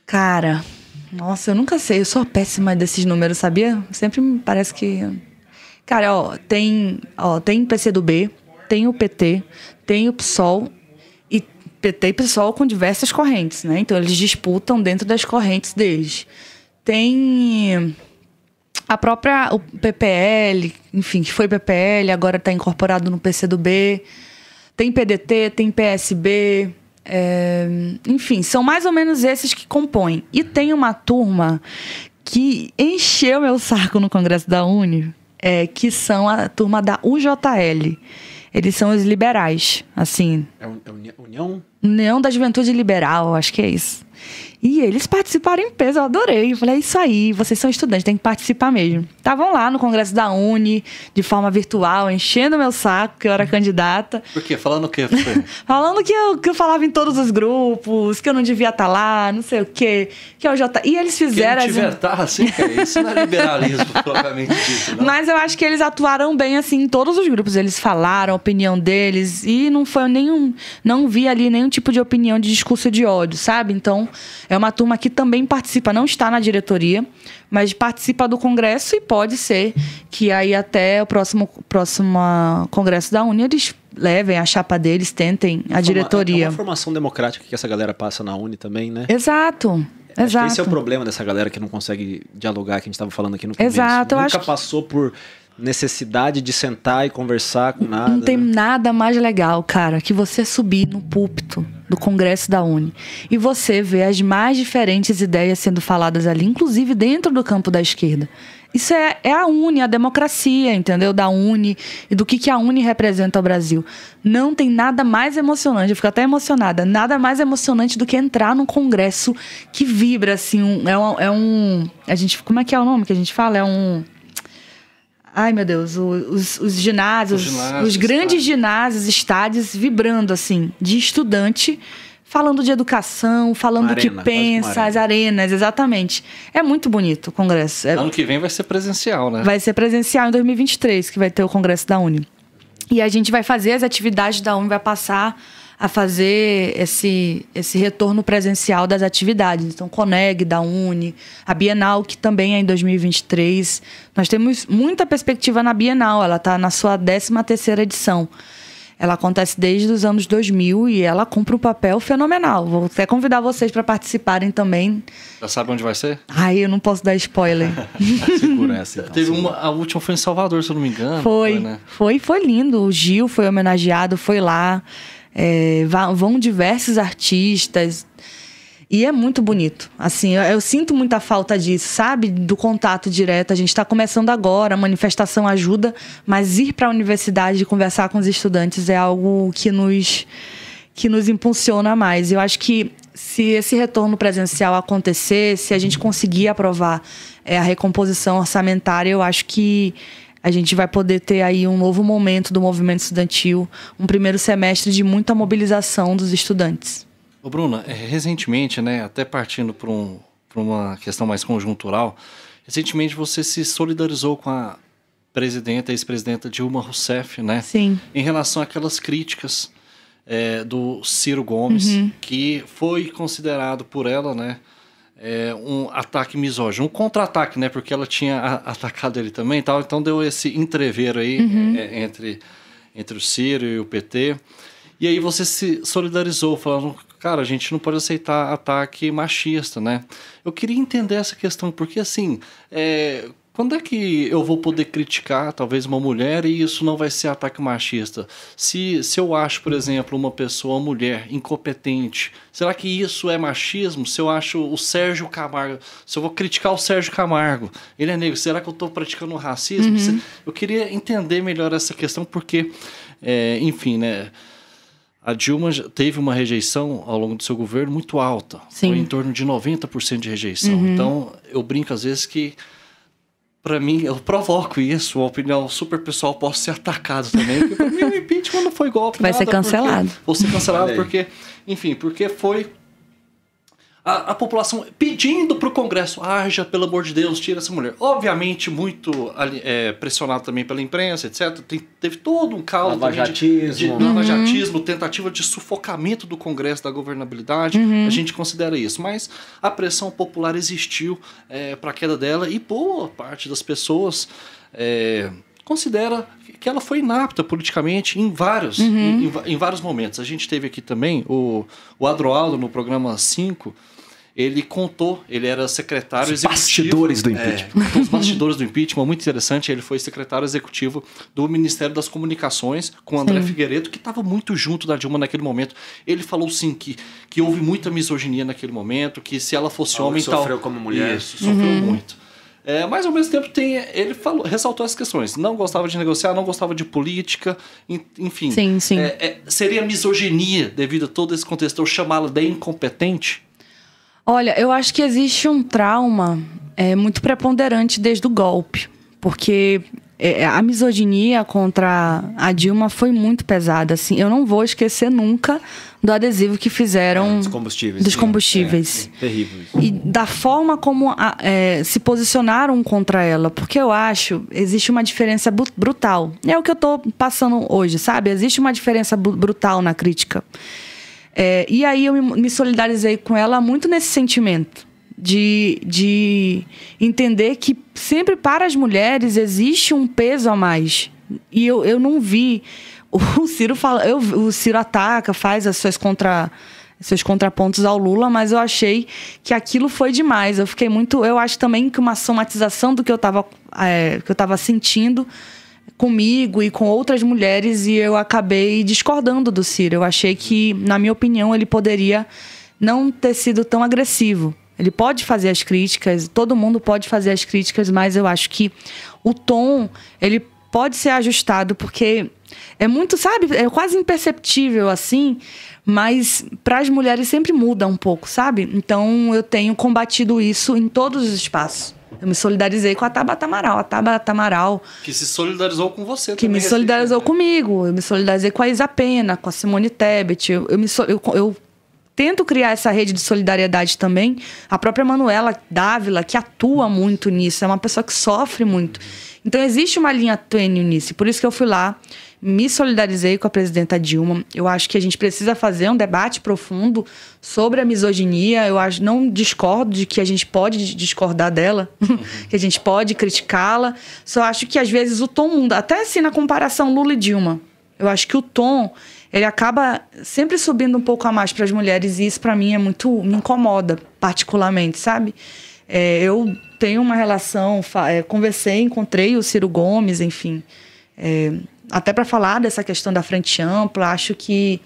Cara, nossa, eu nunca sei. Eu sou péssima desses números, sabia? Sempre me parece que... Cara, tem PCdoB, tem o PT, tem o PSOL, e PT e PSOL com diversas correntes, né? Então, eles disputam dentro das correntes deles. Tem o PPL, enfim, que foi PPL, agora está incorporado no PCdoB. Tem PDT, tem PSB... enfim, são mais ou menos esses que compõem. E tem uma turma que encheu meu saco no Congresso da Uni, que são a turma da UJL. Eles são os liberais, assim. União da Juventude Liberal, acho que é isso. E eles participaram em peso, eu adorei. Eu falei, é isso aí, vocês são estudantes, tem que participar mesmo. Estavam lá no Congresso da Uni, de forma virtual, enchendo meu saco, que eu era candidata. Por quê? Falando o quê? Falando que eu falava em todos os grupos, que eu não devia estar lá, não sei o quê, que é o J... E eles fizeram... Que não tiver estar assim, cara, isso não é liberalismo, propriamente dito, não. Mas eu acho que eles atuaram bem, assim, em todos os grupos. Eles falaram a opinião deles e não foi não vi ali nenhum tipo de opinião de discurso de ódio, sabe? Então, é uma turma que também participa, não está na diretoria, mas participa do Congresso e pode ser que aí até o próximo Congresso da Uni eles levem a chapa deles, tentem a diretoria. É uma formação democrática que essa galera passa na Uni também, né? Exato. Acho que esse é o problema dessa galera que não consegue dialogar, que a gente estava falando aqui no começo. Exato. Nunca passou por necessidade de sentar e conversar com nada. Não tem nada mais legal, cara, que você subir no púlpito do Congresso da Uni e você ver as mais diferentes ideias sendo faladas ali, inclusive dentro do campo da esquerda. isso é a Uni, a democracia, entendeu? Da Uni e do que a Uni representa ao Brasil. Não tem nada mais emocionante, eu fico até emocionada, nada mais emocionante do que entrar num congresso que vibra, assim, a gente, como é que é o nome que a gente fala? Ai, meu Deus, os ginásios, os grandes ginásios, estádios vibrando, assim, de estudante falando de educação, falando do que pensa, as arenas, exatamente. É muito bonito o congresso. Ano que vem vai ser presencial, né? Vai ser presencial em 2023, que vai ter o congresso da Uni. E a gente vai fazer as atividades da Uni, vai passar a fazer esse retorno presencial das atividades. Então, Coneg da Uni, a Bienal, que também é em 2023. Nós temos muita perspectiva na Bienal, ela está na sua 13ª edição. Ela acontece desde os anos 2000 e ela cumpre um papel fenomenal. Vou até convidar vocês para participarem também. Já sabe onde vai ser? Ai, eu não posso dar spoiler. Segura essa. Então. Teve a última foi em Salvador, se eu não me engano. Foi, né? Foi lindo. O Gil foi homenageado, foi lá. Vão diversos artistas. E é muito bonito. Assim, eu sinto muita falta disso, sabe? Do contato direto. A gente está começando agora, a manifestação ajuda, mas ir para a universidade e conversar com os estudantes é algo que nos impulsiona mais. Eu acho que se esse retorno presencial acontecer, se a gente conseguir aprovar a recomposição orçamentária, eu acho que a gente vai poder ter aí um novo momento do movimento estudantil, um primeiro semestre de muita mobilização dos estudantes. Ô Bruna, recentemente, né, até partindo para uma questão mais conjuntural, recentemente você se solidarizou com a ex-presidenta Dilma Rousseff, né? Sim. Em relação àquelas críticas do Ciro Gomes, que foi considerado por ela, né, um ataque misógino, um contra-ataque, né, porque ela tinha atacado ele também e tal, então deu esse entrever aí entre o Ciro e o PT. E aí você se solidarizou, falando, cara, a gente não pode aceitar ataque machista, né? Eu queria entender essa questão, porque assim, quando é que eu vou poder criticar, talvez, uma mulher e isso não vai ser ataque machista? Se eu acho, por exemplo, uma mulher incompetente, será que isso é machismo? Se eu acho o Sérgio Camargo, se eu vou criticar o Sérgio Camargo, ele é negro, será que eu estou praticando racismo? Eu queria entender melhor essa questão, porque, enfim, né? A Dilma teve uma rejeição ao longo do seu governo muito alta. Sim. Foi em torno de 90% de rejeição. Então, eu brinco às vezes que, para mim, eu provoco isso, uma opinião super pessoal, posso ser atacado também, porque para mim o impeachment não foi golpe. Vai ser cancelado. Vou ser cancelado porque, enfim, porque foi a população pedindo para o Congresso, haja, pelo amor de Deus, tira essa mulher. Obviamente, muito pressionado também pela imprensa, etc. Teve todo um caldo de lavajatismo, tentativa de sufocamento do Congresso, da governabilidade. A gente considera isso. Mas a pressão popular existiu para a queda dela e boa parte das pessoas considera que ela foi inapta politicamente em vários momentos. A gente teve aqui também o Adroaldo no programa 5. Ele contou, ele era secretário executivo. Bastidores do impeachment. Os bastidores do impeachment, muito interessante. Ele foi secretário executivo do Ministério das Comunicações com André Figueiredo, que estava muito junto da Dilma naquele momento. Ele falou sim que houve muita misoginia naquele momento, que se ela fosse homem tal. Sofreu como mulher. Isso, sofreu muito. Mas ao mesmo tempo ele ressaltou essas questões. Não gostava de negociar, não gostava de política, enfim. Sim. Seria misoginia devido a todo esse contexto, eu chamá-la de incompetente? Olha, eu acho que existe um trauma muito preponderante desde o golpe, porque a misoginia contra a Dilma foi muito pesada. Assim, eu não vou esquecer nunca do adesivo que fizeram dos combustíveis. Terrível. E da forma como se posicionaram contra ela. Porque eu acho existe uma diferença brutal. É o que eu estou passando hoje, sabe? Existe uma diferença brutal na crítica. E aí eu me solidarizei com ela muito nesse sentimento de entender que sempre para as mulheres existe um peso a mais. E eu não vi... O Ciro o Ciro ataca, faz seus contrapontos ao Lula, mas eu achei que aquilo foi demais. Eu acho também que uma somatização do que eu estava sentindo comigo e com outras mulheres, e eu acabei discordando do Ciro. Eu achei que, na minha opinião, ele poderia não ter sido tão agressivo. Ele pode fazer as críticas, todo mundo pode fazer as críticas, mas eu acho que o tom, ele pode ser ajustado, porque é muito, sabe, é quase imperceptível, assim, mas para as mulheres sempre muda um pouco, sabe? Então eu tenho combatido isso em todos os espaços. Eu me solidarizei com a Tabata Amaral. Que se solidarizou com você que também. Que me solidarizou comigo. Eu me solidarizei com a Isa Pena, com a Simone Tebet. Eu tento criar essa rede de solidariedade também. A própria Manuela Dávila, que atua muito nisso, é uma pessoa que sofre muito. Então existe uma linha tênue nisso. Por isso que eu fui lá, me solidarizei com a presidenta Dilma. Eu acho que a gente precisa fazer um debate profundo sobre a misoginia. Eu acho, não discordo de que a gente pode discordar dela, que a gente pode criticá-la. Só acho que às vezes o tom muda. Até assim na comparação Lula e Dilma. Eu acho que o tom, ele acaba sempre subindo um pouco a mais para as mulheres. E isso para mim me incomoda particularmente, sabe? Eu tenho uma relação, encontrei o Ciro Gomes, enfim... até para falar dessa questão da frente ampla, acho que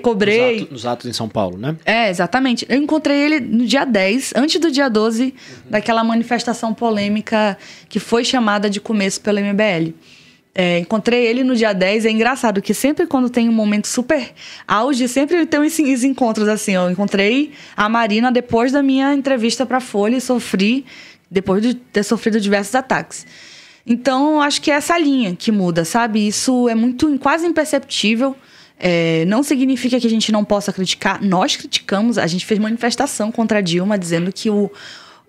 cobrei... Nos atos em São Paulo, né? Exatamente. Eu encontrei ele no dia 10, antes do dia 12, daquela manifestação polêmica que foi chamada de começo pelo MBL. Encontrei ele no dia 10, é engraçado que sempre quando tem um momento super auge, sempre tem esses encontros assim. Eu encontrei a Marina depois da minha entrevista para a Folha e depois de ter sofrido diversos ataques. Então, acho que é essa linha que muda, sabe? Isso é quase imperceptível. Não significa que a gente não possa criticar. Nós criticamos, a gente fez manifestação contra a Dilma, dizendo que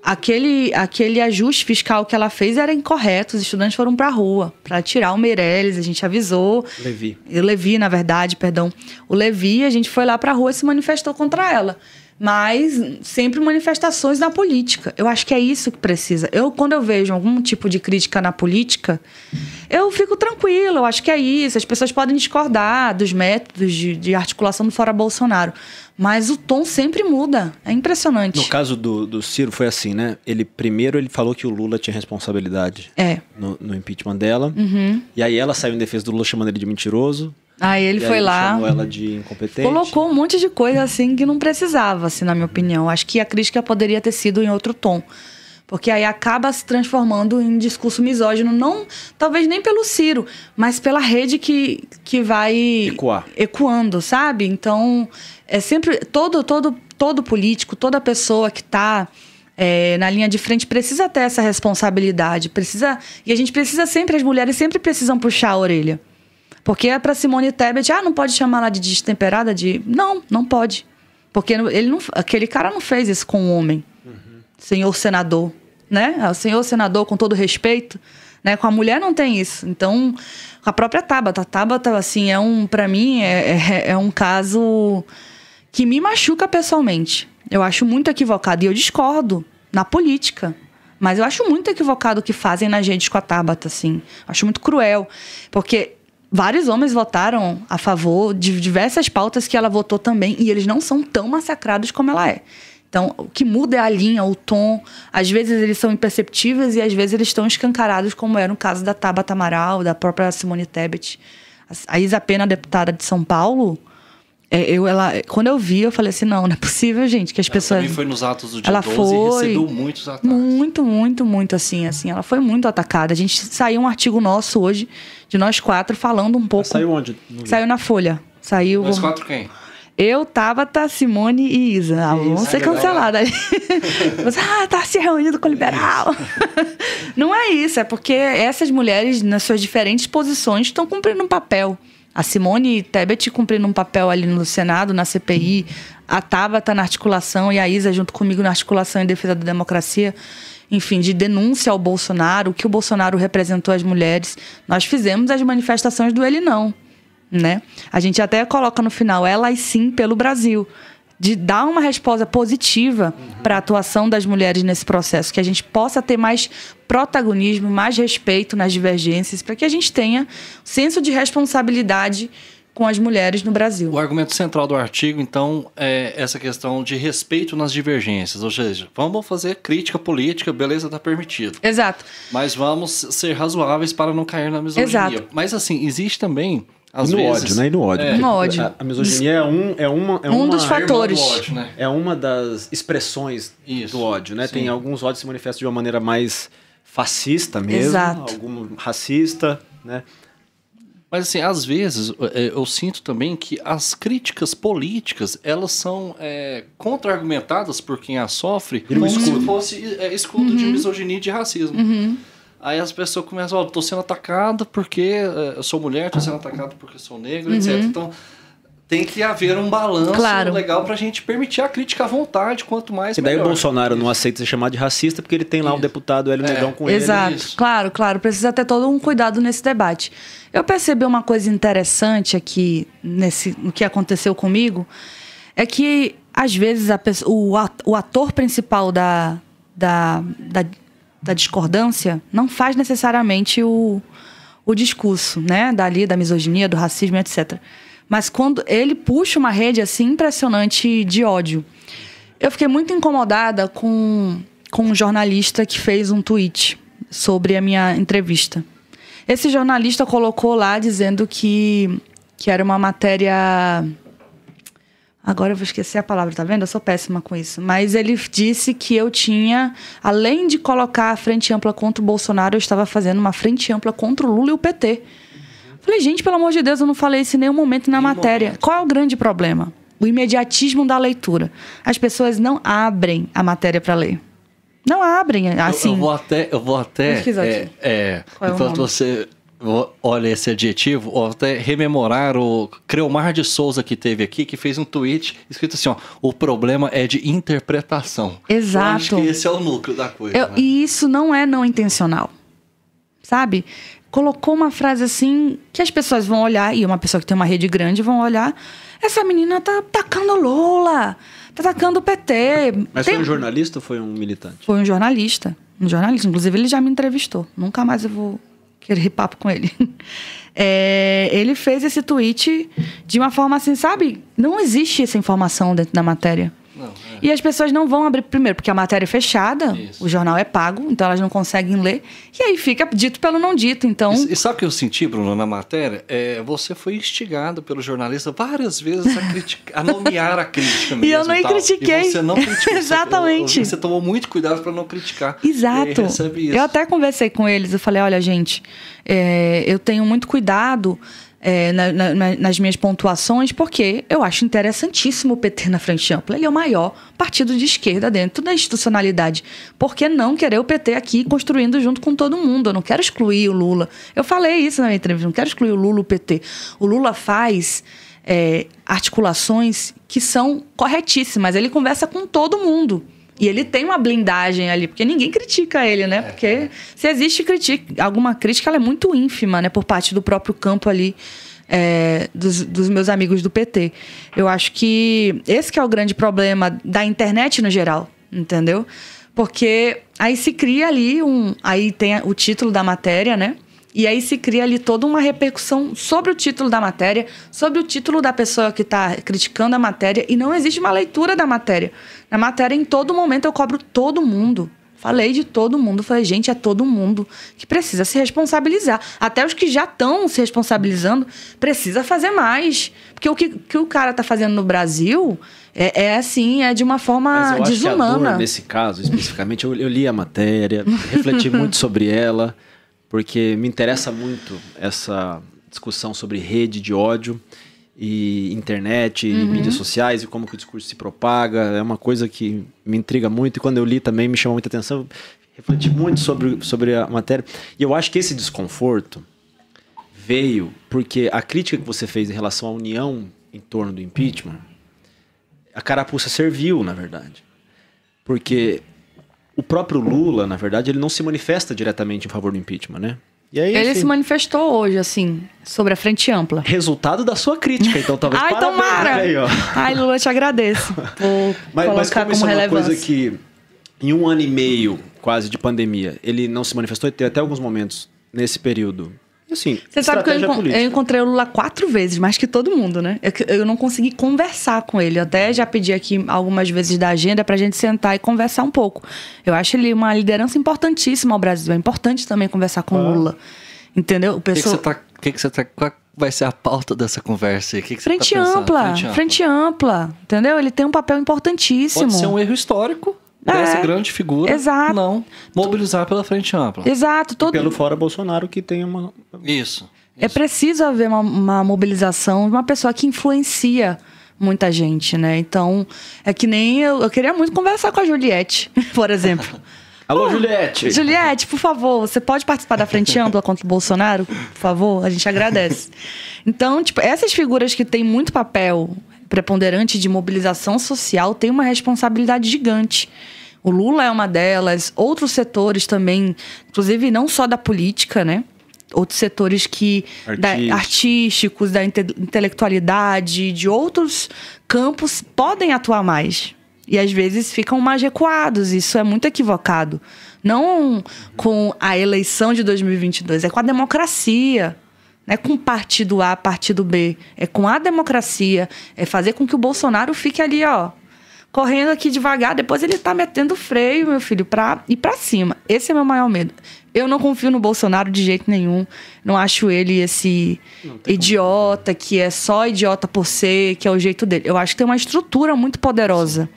aquele ajuste fiscal que ela fez era incorreto. Os estudantes foram para a rua para tirar o Meirelles, a gente avisou. Levi, na verdade, perdão. O Levi, a gente foi lá para a rua e se manifestou contra ela. Mas sempre manifestações na política. Eu acho que é isso que precisa. Quando eu vejo algum tipo de crítica na política, eu fico tranquila. Eu acho que é isso. As pessoas podem discordar dos métodos de articulação do Fora Bolsonaro. Mas o tom sempre muda. É impressionante. No caso do Ciro foi assim, né? Primeiro ele falou que o Lula tinha responsabilidade no impeachment dela. E aí ela saiu em defesa do Lula chamando ele de mentiroso. Aí ele foi lá, chamou ela de incompetente. Colocou um monte de coisa assim que não precisava, assim, na minha opinião. Acho que a crítica poderia ter sido em outro tom. Porque aí acaba se transformando em discurso misógino, não, talvez nem pelo Ciro, mas pela rede que vai ecoando, sabe? Então, é sempre todo político, toda pessoa que está na linha de frente precisa ter essa responsabilidade, e a gente precisa sempre, as mulheres sempre precisam puxar a orelha. Porque é para Simone Tebet, não pode chamar ela de destemperada, não pode. Porque aquele cara não fez isso com um homem, senhor senador, né? O senhor senador, com todo respeito, né? Com a mulher não tem isso. Então, a própria Tabata, assim, para mim, é um caso que me machuca pessoalmente. Eu acho muito equivocado, e eu discordo na política. Mas eu acho muito equivocado o que fazem nas redes com a Tabata, assim. Acho muito cruel, porque vários homens votaram a favor de diversas pautas que ela votou também, e eles não são tão massacrados como ela é. Então, o que muda é a linha, o tom. Às vezes eles são imperceptíveis e às vezes eles estão escancarados, como era no caso da Tabata Amaral, da própria Simone Tebet. A Isa Pena, deputada de São Paulo, quando eu vi, eu falei assim, não é possível, gente, que as pessoas... Ela também foi nos atos do dia 12 e recebeu muitos ataques. Muito, assim, ela foi muito atacada. A gente saiu um artigo nosso hoje, de nós 4, falando um pouco... Saiu onde? Saiu na Folha. Nós 4 quem? Eu, Tabata, Simone e Isa. Vamos ser canceladas. Você tá se reunindo com o liberal. Não é isso, é porque essas mulheres, nas suas diferentes posições, estão cumprindo um papel. A Simone Tebet cumprindo um papel ali no Senado, na CPI. A Tabata na articulação e a Isa junto comigo na articulação em defesa da democracia. Enfim, de denúncia ao Bolsonaro, o que o Bolsonaro representou às mulheres. Nós fizemos as manifestações do Ele Não, né? A gente até coloca no final, Elas Sim pelo Brasil. De dar uma resposta positiva para a atuação das mulheres nesse processo, que a gente possa ter mais protagonismo, mais respeito nas divergências, para que a gente tenha senso de responsabilidade com as mulheres no Brasil. O argumento central do artigo, então, é essa questão de respeito nas divergências. Ou seja, vamos fazer crítica política, beleza, tá permitido. Exato. Mas vamos ser razoáveis para não cair na misoginia. Exato. Mas, assim, existe também, às no vezes... ódio, né? E no ódio. No ódio. A misoginia um dos fatores. Do ódio, né? É uma das expressões do ódio, né? Sim. Tem alguns ódios que se manifestam de uma maneira mais fascista mesmo. Exato. Algum racista, né? Mas, assim, às vezes, eu sinto também que as críticas políticas, elas são contra-argumentadas por quem as sofre, como se fosse escudo de misoginia e de racismo. Aí as pessoas começam, tô sendo atacada porque eu sou mulher, tô sendo atacada porque eu sou negro, etc. Então, tem que haver um balanço legal pra gente permitir a crítica à vontade, quanto mais E daí melhor. o Bolsonaro não aceita ser chamado de racista porque ele tem lá um deputado Hélio Negão com ele. Exato, Isso. claro. Precisa ter todo um cuidado nesse debate. Eu percebi uma coisa interessante aqui, no que aconteceu comigo, é que, às vezes, o ator principal da discordância não faz necessariamente o discurso, né? Da misoginia, do racismo, etc. Mas quando ele puxa uma rede assim impressionante de ódio. Eu fiquei muito incomodada com um jornalista que fez um tweet sobre a minha entrevista. Esse jornalista colocou lá dizendo que era uma matéria... Agora eu vou esquecer a palavra, tá vendo? Eu sou péssima com isso. Mas ele disse que eu tinha, além de colocar a frente ampla contra o Bolsonaro, eu estava fazendo uma frente ampla contra o Lula e o PT. Falei, gente, pelo amor de Deus, eu não falei isso em nenhum momento na matéria. Qual é o grande problema? O imediatismo da leitura. As pessoas não abrem a matéria para ler. Não abrem, assim. Eu vou até Pesquisa aqui. Qual é o enquanto nome? você olha esse adjetivo, vou até rememorar o Creomar de Souza que teve aqui, que fez um tweet escrito assim, ó, o problema é de interpretação. Exato. Eu acho que esse é o núcleo da coisa. Né? E isso não é não intencional, sabe? Colocou uma frase assim que as pessoas vão olhar, e uma pessoa que tem uma rede grande vão olhar, essa menina tá atacando Lula, tá atacando o PT. Mas foi um jornalista ou foi um militante? Foi um jornalista. Inclusive, ele já me entrevistou. Nunca mais eu vou querer papo com ele. Ele fez esse tweet de uma forma assim, sabe? Não existe essa informação dentro da matéria. Não, E as pessoas não vão abrir primeiro, porque a matéria é fechada, Isso. o jornal é pago, então elas não conseguem ler. E aí fica dito pelo não dito. Então, E sabe o que eu senti, Bruno, na matéria? Você foi instigado pelo jornalista várias vezes a nomear a crítica mesmo. E eu nem critiquei. E você não criticou. Exatamente. Você tomou muito cuidado para não criticar. Exato. E aí recebe isso. Eu até conversei com eles, eu falei, olha, gente, eu tenho muito cuidado nas minhas pontuações, porque eu acho interessantíssimo o PT na frente ampla. Ele é o maior partido de esquerda dentro da institucionalidade. Por que não querer o PT aqui construindo junto com todo mundo? Eu não quero excluir o Lula. Eu falei isso na minha entrevista, não quero excluir o Lula, o PT. O Lula faz articulações que são corretíssimas. Ele conversa com todo mundo. E ele tem uma blindagem ali, porque ninguém critica ele, né? Porque se existe alguma crítica, ela é muito ínfima, né? Por parte do próprio campo ali, dos meus amigos do PT. Eu acho que esse que é o grande problema da internet no geral, entendeu? Porque aí se cria ali aí tem o título da matéria, né? E aí se cria ali toda uma repercussão sobre o título da matéria, sobre o título da pessoa que está criticando a matéria, e não existe uma leitura da matéria. Na matéria, em todo momento, eu cobro todo mundo. Falei de todo mundo. Falei, gente, é todo mundo que precisa se responsabilizar. Até os que já estão se responsabilizando, precisa fazer mais. Porque o que o cara está fazendo no Brasil é de uma forma Mas eu desumana. acho que a dor, nesse caso, especificamente, eu li a matéria, refleti muito sobre ela, porque me interessa muito essa discussão sobre rede de ódio e internet e mídias sociais e como que o discurso se propaga. É uma coisa que me intriga muito, e quando eu li também me chamou muita atenção. Refleti muito sobre a matéria. E eu acho que esse desconforto veio porque a crítica que você fez em relação à união em torno do impeachment, a carapuça serviu, na verdade. Porque o próprio Lula, na verdade, ele não se manifesta diretamente em favor do impeachment, né? E aí, Ele assim, se manifestou hoje, assim, sobre a frente ampla. resultado da sua crítica, então talvez Ai, parabéns, tomara! aí, ó. Ai, Lula, eu te agradeço por Mas colocar como isso como é uma relevância. coisa que, em 1 ano e meio, quase, de pandemia, ele não se manifestou, e tem até alguns momentos, nesse período, Assim, Você sabe que eu política. encontrei o Lula 4 vezes, mais que todo mundo, né? Eu não consegui conversar com ele. Eu até já pedi aqui algumas vezes da agenda pra gente sentar e conversar um pouco. Eu acho ele uma liderança importantíssima ao Brasil. É importante também conversar com o Lula. Entendeu? Qual vai ser a pauta dessa conversa aí? Frente ampla. Frente ampla. Entendeu? Ele tem um papel importantíssimo. Pode ser um erro histórico dessa grande figura. Exato. Não mobilizar pela frente ampla. Exato. Pelo fora Bolsonaro que tem uma... Isso. É preciso haver uma mobilização de uma pessoa que influencia muita gente, né? Então, é que nem eu queria muito conversar com a Juliette, por exemplo. Alô, Juliette! Juliette, por favor, você pode participar da Frente Ampla contra o Bolsonaro? Por favor, a gente agradece. Então, tipo, essas figuras que têm muito papel preponderante de mobilização social têm uma responsabilidade gigante. O Lula é uma delas, outros setores também, inclusive não só da política, né? Outros setores artísticos, da intelectualidade, de outros campos podem atuar mais. E às vezes ficam mais recuados. Isso é muito equivocado. Não com a eleição de 2022, é com a democracia. Não é com partido A, partido B. É com a democracia. É fazer com que o Bolsonaro fique ali, ó, correndo aqui devagar. Depois ele tá metendo freio, meu filho, pra ir pra cima. Esse é meu maior medo. Eu não confio no Bolsonaro de jeito nenhum. Não acho ele esse idiota que é só idiota por ser, que é o jeito dele. Eu acho que tem uma estrutura muito poderosa.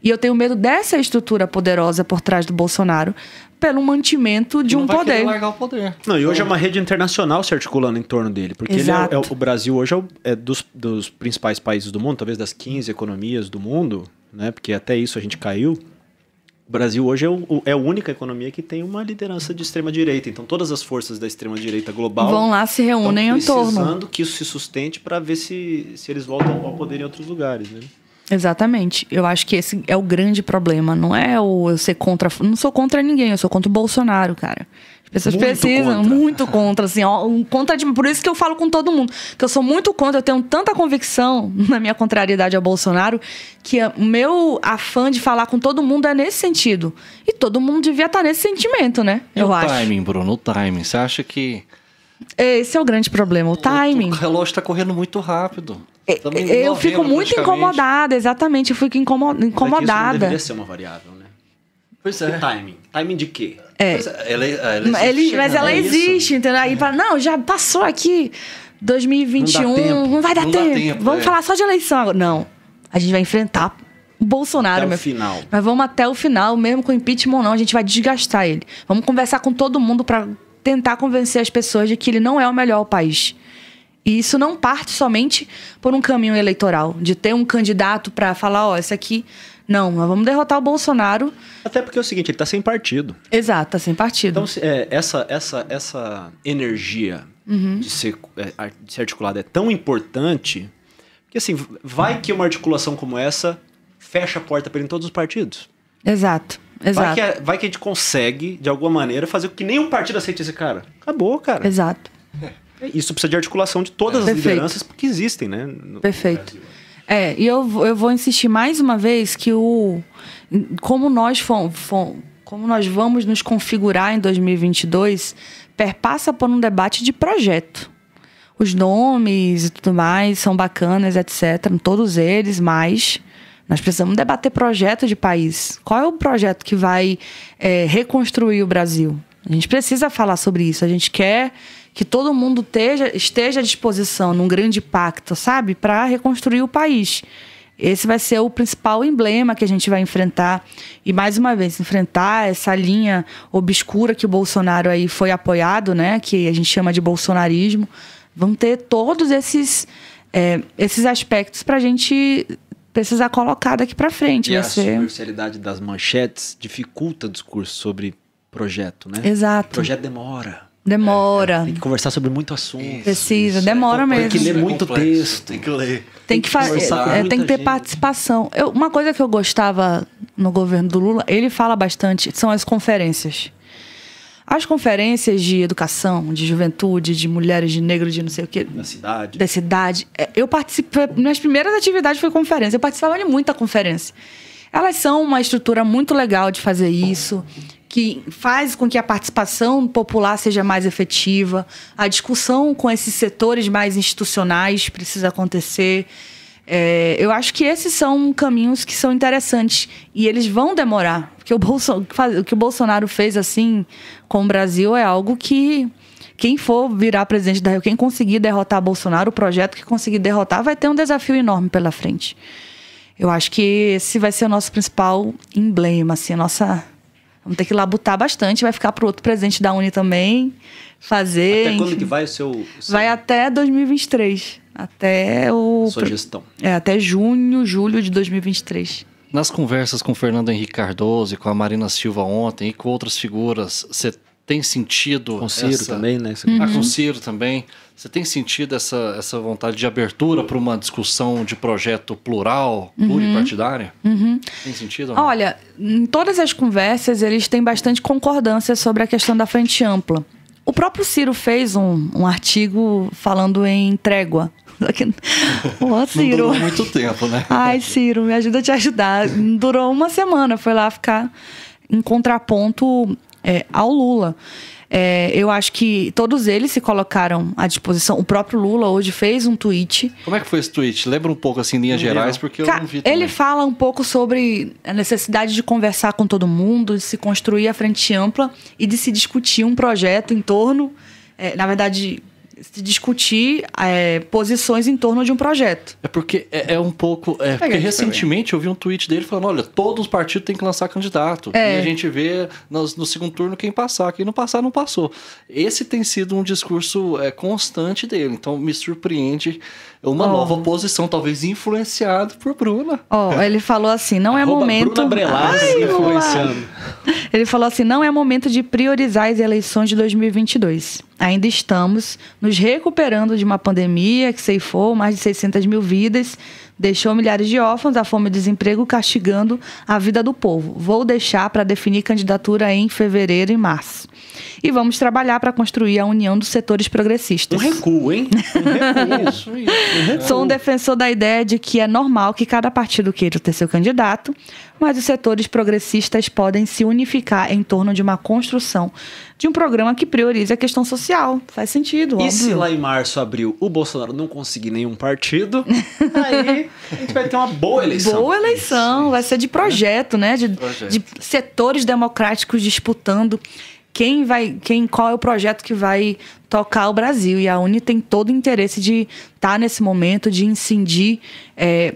E eu tenho medo dessa estrutura poderosa por trás do Bolsonaro pelo mantimento de um poder. Não vai largar o poder. Não, e hoje é uma rede internacional se articulando em torno dele. Porque ele o Brasil hoje é dos principais países do mundo, talvez das 15 economias do mundo, né? Porque até isso a gente caiu. O Brasil hoje é a única economia que tem uma liderança de extrema-direita. Então, todas as forças da extrema-direita global vão lá, se reúnem em torno. Precisando que isso se sustente para ver se eles voltam ao poder em outros lugares, né? Exatamente. Eu acho que esse é o grande problema. Não é eu ser contra... Não sou contra ninguém, eu sou contra o Bolsonaro, cara. As pessoas precisam... Muito contra, assim. Ó, por isso que eu falo com todo mundo. Que eu sou muito contra, eu tenho tanta convicção na minha contrariedade ao Bolsonaro, que o meu afã de falar com todo mundo é nesse sentido. E todo mundo devia estar nesse sentimento, né? Eu acho. O timing, Bruno, o timing. Você acha que... Esse é o grande problema, o timing. O relógio está correndo muito rápido. Eu fico muito incomodada, exatamente. Eu fico incomodada. Isso não deveria ser uma variável, né? Pois é. O timing. Timing de quê? Mas ela existe, entendeu? Aí fala, não, já passou aqui 2021, não vai dar tempo. Vamos falar só de eleição agora. Não, a gente vai enfrentar o Bolsonaro. Até o final. Mas vamos até o final, mesmo com impeachment ou não, a gente vai desgastar ele. Vamos conversar com todo mundo para tentar convencer as pessoas de que ele não é o melhor país. E isso não parte somente por um caminho eleitoral, de ter um candidato para falar, ó, esse aqui... Não, nós vamos derrotar o Bolsonaro. Até porque é o seguinte, ele está sem partido. Exato, está sem partido. Então, essa energia de ser articulada é tão importante que, assim, vai que uma articulação como essa fecha a porta para ele em todos os partidos. Exato. Vai que a gente consegue, de alguma maneira, fazer com que nenhum partido aceite esse cara. Acabou, cara. Exato. Isso precisa de articulação de todas as lideranças, porque existem, né? Perfeito. E eu vou insistir mais uma vez que como nós vamos nos configurar em 2022 perpassa por um debate de projeto. Os nomes e tudo mais são bacanas, etc. Todos eles, mas nós precisamos debater projeto de país. Qual é o projeto que vai reconstruir o Brasil? A gente precisa falar sobre isso. A gente quer que todo mundo esteja à disposição num grande pacto, sabe? Para reconstruir o país. Esse vai ser o principal emblema que a gente vai enfrentar. E, mais uma vez, enfrentar essa linha obscura que o Bolsonaro aí foi apoiado, né? Que a gente chama de bolsonarismo. Vão ter todos esses aspectos para a gente precisar colocar daqui para frente. E a superficialidade das manchetes dificulta o discurso sobre projeto, né? Exato. O projeto demora. Tem que conversar sobre muito assunto. Precisa, demora mesmo. Tem que ler muito texto. Tem que ler. Tem que ter participação. Uma coisa que eu gostava no governo do Lula, ele fala bastante, são as conferências. As conferências de educação, de juventude, de mulheres, de negros, de não sei o quê. Da cidade. Eu participei, minhas primeiras atividades foi conferência. Eu participava de muita conferência. Elas são uma estrutura muito legal de fazer isso. que faz com que a participação popular seja mais efetiva, a discussão com esses setores mais institucionais precisa acontecer. Eu acho que esses são caminhos que são interessantes e eles vão demorar, porque o que o Bolsonaro fez assim com o Brasil é algo que quem for virar presidente da República, quem conseguir derrotar Bolsonaro, o projeto que conseguir derrotar vai ter um desafio enorme pela frente. Eu acho que esse vai ser o nosso principal emblema, assim, vamos ter que labutar bastante, vai ficar para o outro presidente da Uni também fazer. Até quando que vai o seu... Vai até 2023. Até sua gestão. Até junho, julho de 2023. Nas conversas com o Fernando Henrique Cardoso e com a Marina Silva ontem e com outras figuras, você tem sentido... Com Ciro também, né? Com Ciro também. Você tem sentido essa vontade de abertura para uma discussão de projeto plural, pluripartidário? Tem sentido? Ou não? Olha, em todas as conversas, eles têm bastante concordância sobre a questão da frente ampla. O próprio Ciro fez um artigo falando em trégua. Ô, Ciro. Não durou muito tempo, né? Ai, Ciro, me ajuda a te ajudar. Durou uma semana, foi lá ficar em contraponto ao Lula. Eu acho que todos eles se colocaram à disposição. O próprio Lula hoje fez um tweet. Como é que foi esse tweet? Lembra um pouco, assim, em linhas gerais, porque eu não vi também. Ele fala um pouco sobre a necessidade de conversar com todo mundo, de se construir a frente ampla e de se discutir um projeto em torno... na verdade, se discutir posições em torno de um projeto. Porque um pouco... porque recentemente eu vi um tweet dele falando, olha, todos os partidos têm que lançar candidato. E a gente vê no segundo turno quem passar. Quem não passar, não passou. Esse tem sido um discurso constante dele. Então, me surpreende uma nova posição, talvez influenciado por Bruna. Ele falou assim, não é momento... Bruna Brelas influenciando. Ele falou assim, não é momento de priorizar as eleições de 2022. Ainda estamos nos recuperando de uma pandemia que ceifou mais de 600 mil vidas, deixou milhares de órfãos, a fome e o desemprego castigando a vida do povo. Vou deixar para definir candidatura em fevereiro e março. E vamos trabalhar para construir a união dos setores progressistas. Um recuo, hein? Isso. Sou um defensor da ideia de que é normal que cada partido queira ter seu candidato, mas os setores progressistas podem se unificar em torno de uma construção de um programa que priorize a questão social. Faz sentido, óbvio. E se lá em março, abril, o Bolsonaro não conseguir nenhum partido, aí a gente vai ter uma boa eleição. Boa eleição, vai ser de projeto, né? De setores democráticos disputando qual é o projeto que vai tocar o Brasil. E a Uni tem todo o interesse de estar nesse momento, de incidir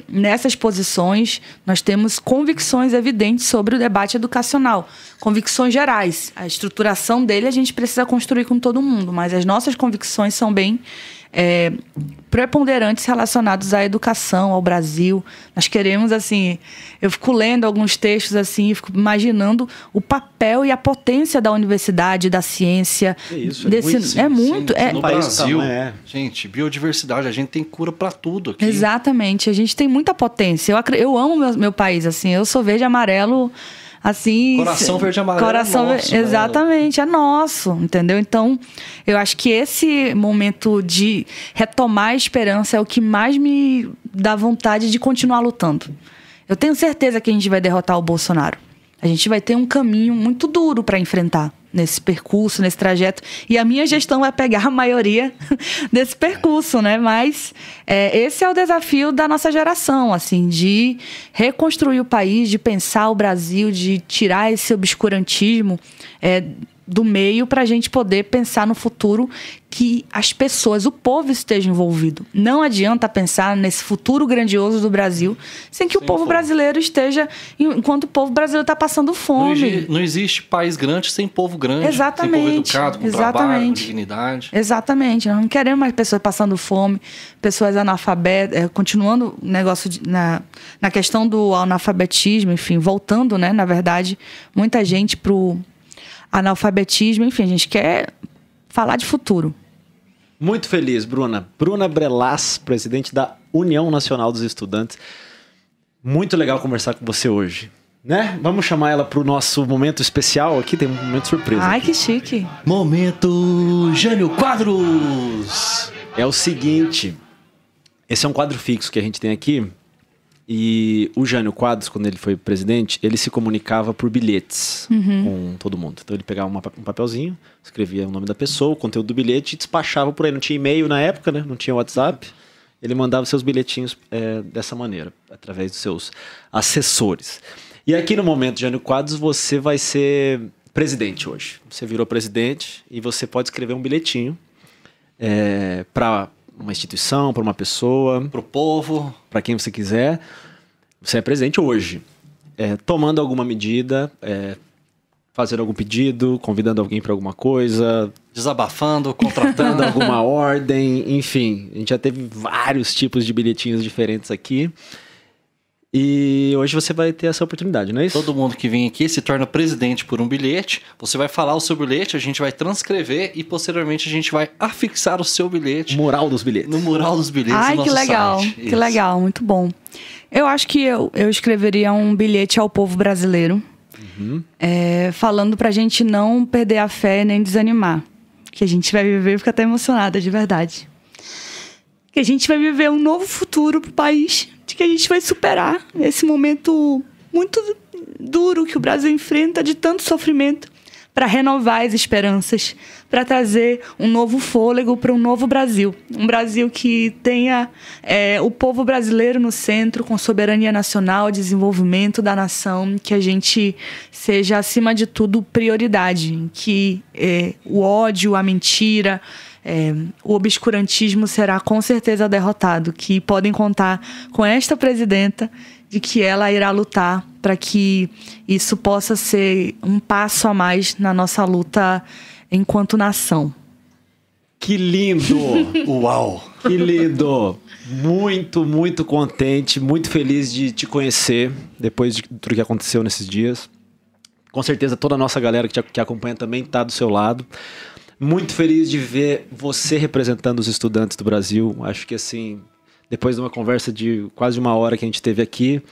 nessas posições. Nós temos convicções evidentes sobre o debate educacional, convicções gerais. A estruturação dele a gente precisa construir com todo mundo, mas as nossas convicções são bem preponderantes relacionados à educação, ao Brasil. Nós queremos, assim... Eu fico lendo alguns textos, assim, e fico imaginando o papel e a potência da universidade, da ciência. Isso, muito. No Brasil, gente, biodiversidade, a gente tem cura para tudo aqui. Exatamente, a gente tem muita potência. Eu amo meu país, assim, eu sou verde e amarelo... Assim, coração verde e amarelo nosso, exatamente, é nosso, entendeu? Então, eu acho que esse momento de retomar a esperança é o que mais me dá vontade de continuar lutando. Eu tenho certeza que a gente vai derrotar o Bolsonaro. A gente vai ter um caminho muito duro para enfrentar nesse percurso, nesse trajeto. E a minha gestão vai pegar a maioria desse percurso, né? Mas esse é o desafio da nossa geração, assim, de reconstruir o país, de pensar o Brasil, de tirar esse obscurantismo do meio para a gente poder pensar no futuro que as pessoas, o povo esteja envolvido. Não adianta pensar nesse futuro grandioso do Brasil sem que o povo brasileiro esteja... Enquanto o povo brasileiro está passando fome. Não existe país grande sem povo grande. Exatamente. Sem povo educado, com trabalho, com dignidade. Exatamente. Nós não queremos mais pessoas passando fome, pessoas analfabetas, continuando o negócio na questão do analfabetismo, enfim, voltando, né, na verdade, muita gente pro analfabetismo, enfim, a gente quer falar de futuro. Muito feliz, Bruna. Bruna Brelas, presidente da União Nacional dos Estudantes. Muito legal conversar com você hoje, né? Vamos chamar ela para o nosso momento especial aqui, tem um momento surpresa. Ai, aqui. Que chique. Momento Jânio Quadros. É o seguinte, esse é um quadro fixo que a gente tem aqui, E o Jânio Quadros, quando ele foi presidente, ele se comunicava por bilhetes com todo mundo. Então ele pegava um papelzinho, escrevia o nome da pessoa, o conteúdo do bilhete e despachava por aí. Não tinha e-mail na época, né? Não tinha WhatsApp. Ele mandava seus bilhetinhos dessa maneira, através dos seus assessores. E aqui no Momento Jânio Quadros, você vai ser presidente hoje. Você virou presidente e você pode escrever um bilhetinho para uma instituição, para uma pessoa, Pro povo. para quem você quiser. Você é presidente hoje, tomando alguma medida, fazendo algum pedido, convidando alguém para alguma coisa, Desabafando, contratando. dando alguma ordem, enfim. A gente já teve vários tipos de bilhetinhos diferentes aqui. E hoje você vai ter essa oportunidade, não é isso? Todo mundo que vem aqui se torna presidente por um bilhete. Você vai falar o seu bilhete, a gente vai transcrever e posteriormente a gente vai afixar o seu bilhete Mural dos bilhetes. no mural dos bilhetes Ai, do que nosso legal, site. que legal, muito bom. Eu acho que eu escreveria um bilhete ao povo brasileiro, falando pra gente não perder a fé nem desanimar. Que a gente vai viver, fico até emocionada, de verdade. Que a gente vai viver um novo futuro pro país, de que a gente vai superar esse momento muito duro que o Brasil enfrenta, de tanto sofrimento, para renovar as esperanças, para trazer um novo fôlego para um novo Brasil. Um Brasil que tenha o povo brasileiro no centro, com soberania nacional, desenvolvimento da nação, que a gente seja, acima de tudo, prioridade, que o ódio, a mentira, o obscurantismo será com certeza derrotado, que podem contar com esta presidenta, de que ela irá lutar para que isso possa ser um passo a mais na nossa luta enquanto nação. Que lindo! Uau! Que lindo! Muito, muito contente, muito feliz de te conhecer depois de tudo que aconteceu nesses dias. Com certeza toda a nossa galera que acompanha também está do seu lado. Muito feliz de ver você representando os estudantes do Brasil. Acho que assim, depois de uma conversa de quase uma hora que a gente teve aqui,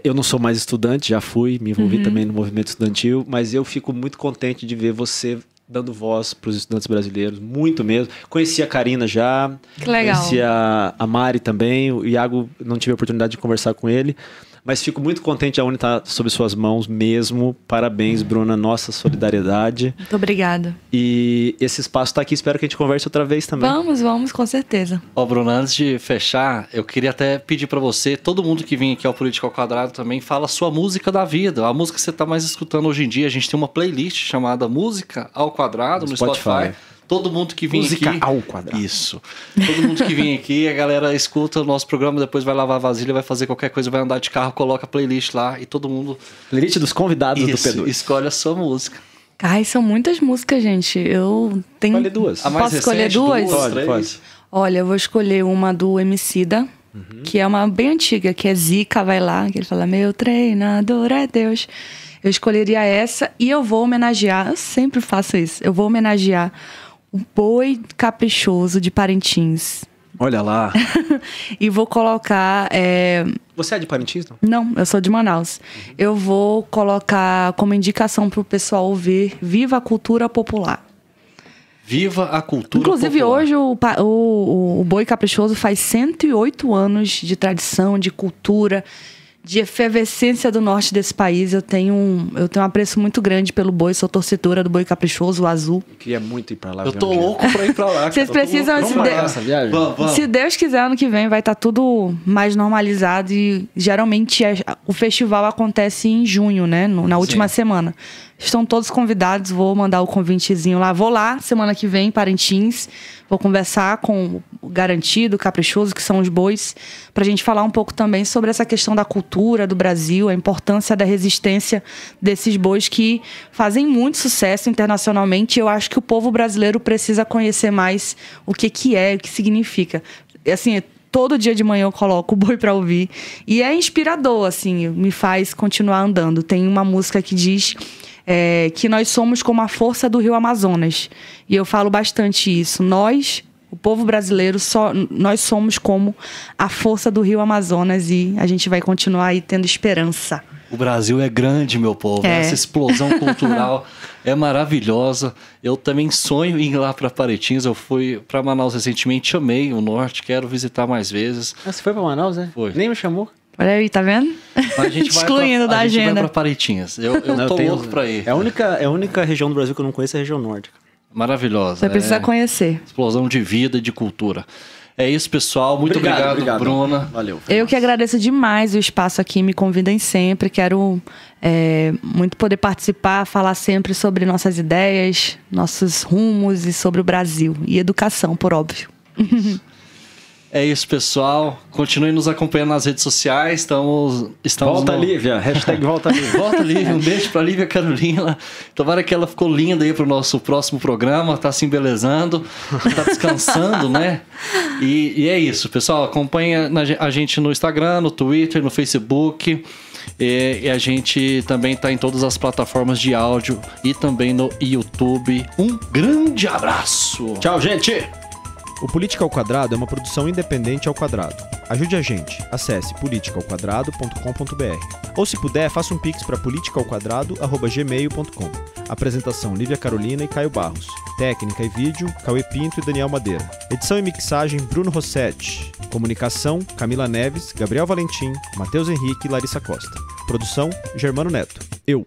eu não sou mais estudante, já fui, me envolvi também no movimento estudantil, mas eu fico muito contente de ver você dando voz para os estudantes brasileiros, muito mesmo. Conheci a Karina já, Que legal. conheci a Mari também, o Iago não tive a oportunidade de conversar com ele, mas fico muito contente, a Uni está sob suas mãos mesmo. Parabéns, Bruna, nossa solidariedade. Muito obrigada. E esse espaço está aqui, espero que a gente converse outra vez também. Vamos, com certeza. Ó, Bruno, antes de fechar, eu queria até pedir pra você, todo mundo que vem aqui ao Política ao Quadrado também, fala a sua música da vida, a música que você tá mais escutando hoje em dia. A gente tem uma playlist chamada Música ao Quadrado no Spotify. Todo mundo que vem Música aqui... ao quadrado. Isso. Todo mundo que vem aqui, a galera escuta o nosso programa, depois vai lavar a vasilha, vai fazer qualquer coisa, vai andar de carro, coloca a playlist lá e todo mundo... Playlist dos convidados Isso, do P2. escolhe a sua música. Ai, são muitas músicas, gente. Eu tenho... Escolhe duas. A mais Posso escolher recente, duas? Pode, pode. Olha, eu vou escolher uma do Emicida, que é uma bem antiga, que é Zica, vai lá, que ele fala, meu treinador é Deus. Eu escolheria essa e eu vou homenagear, eu sempre faço isso, eu vou homenagear o Boi Caprichoso de Parintins. Olha lá. E vou colocar... Você é de Parintins, não? Não, eu sou de Manaus. Eu vou colocar como indicação pro pessoal ouvir Viva a Cultura Popular. Viva a cultura Inclusive, popular. hoje o Boi Caprichoso faz 108 anos de tradição, de cultura, de efervescência do norte desse país. Eu tenho um apreço muito grande pelo boi, sou torcedora do Boi Caprichoso, o azul. Eu queria muito ir pra lá. Eu tô louco pra ir pra lá. Vocês cara. Eu tô precisam... louco. se Vamos de- lá. essa viagem? Vamos. Se Deus quiser, ano que vem vai estar tudo mais normalizado e geralmente o festival acontece em junho, né? Na última semana. Estão todos convidados, vou mandar o convitezinho lá. Vou lá semana que vem, Parintins. Vou conversar com o Garantido, o Caprichoso, que são os bois, pra gente falar um pouco também sobre essa questão da cultura do Brasil, a importância da resistência desses bois que fazem muito sucesso internacionalmente. Eu acho que o povo brasileiro precisa conhecer mais o que é, o que significa. Assim, todo dia de manhã eu coloco o boi pra ouvir. E é inspirador, assim, me faz continuar andando. Tem uma música que diz que nós somos como a força do Rio Amazonas. E eu falo bastante isso. Nós, o povo brasileiro, nós somos como a força do Rio Amazonas e a gente vai continuar aí tendo esperança. O Brasil é grande, meu povo. Essa explosão cultural é maravilhosa. Eu também sonho em ir lá para Parintins. Eu fui para Manaus recentemente, amei o norte, quero visitar mais vezes. Ah, você foi para Manaus, né? Foi. Nem me chamou. Olha aí, tá vendo? A gente Excluindo da a gente agenda. vai para Parintins. Eu tô louco para ir. É a única região do Brasil que eu não conheço, é a região norte. Maravilhosa. Você precisa conhecer. Explosão de vida e de cultura. É isso, pessoal. Muito obrigado, Bruna. Valeu. Eu que agradeço demais o espaço aqui, me convidem sempre. Quero muito poder participar, falar sempre sobre nossas ideias, nossos rumos e sobre o Brasil. E educação, por óbvio. É isso, pessoal. Continue nos acompanhando nas redes sociais. Estamos Volta, Lívia. Hashtag volta, Lívia. Volta, Lívia. Um beijo pra Lívia Carolina. Tomara que ela ficou linda aí pro nosso próximo programa. Tá se embelezando. Tá descansando, né? E é isso, pessoal. Acompanha a gente no Instagram, no Twitter, no Facebook. E a gente também tá em todas as plataformas de áudio e também no YouTube. Um grande abraço. Tchau, gente. O Política ao Quadrado é uma produção independente ao quadrado. Ajude a gente. Acesse politicaoquadrado.com.br. Ou se puder, faça um pix para politicaoquadrado@gmail.com. Apresentação Lívia Carolina e Caio Barros. Técnica e vídeo, Cauê Pinto e Daniel Madeira. Edição e mixagem, Bruno Rossetti. Comunicação, Camila Neves, Gabriel Valentim, Matheus Henrique e Larissa Costa. Produção, Germano Neto. Eu.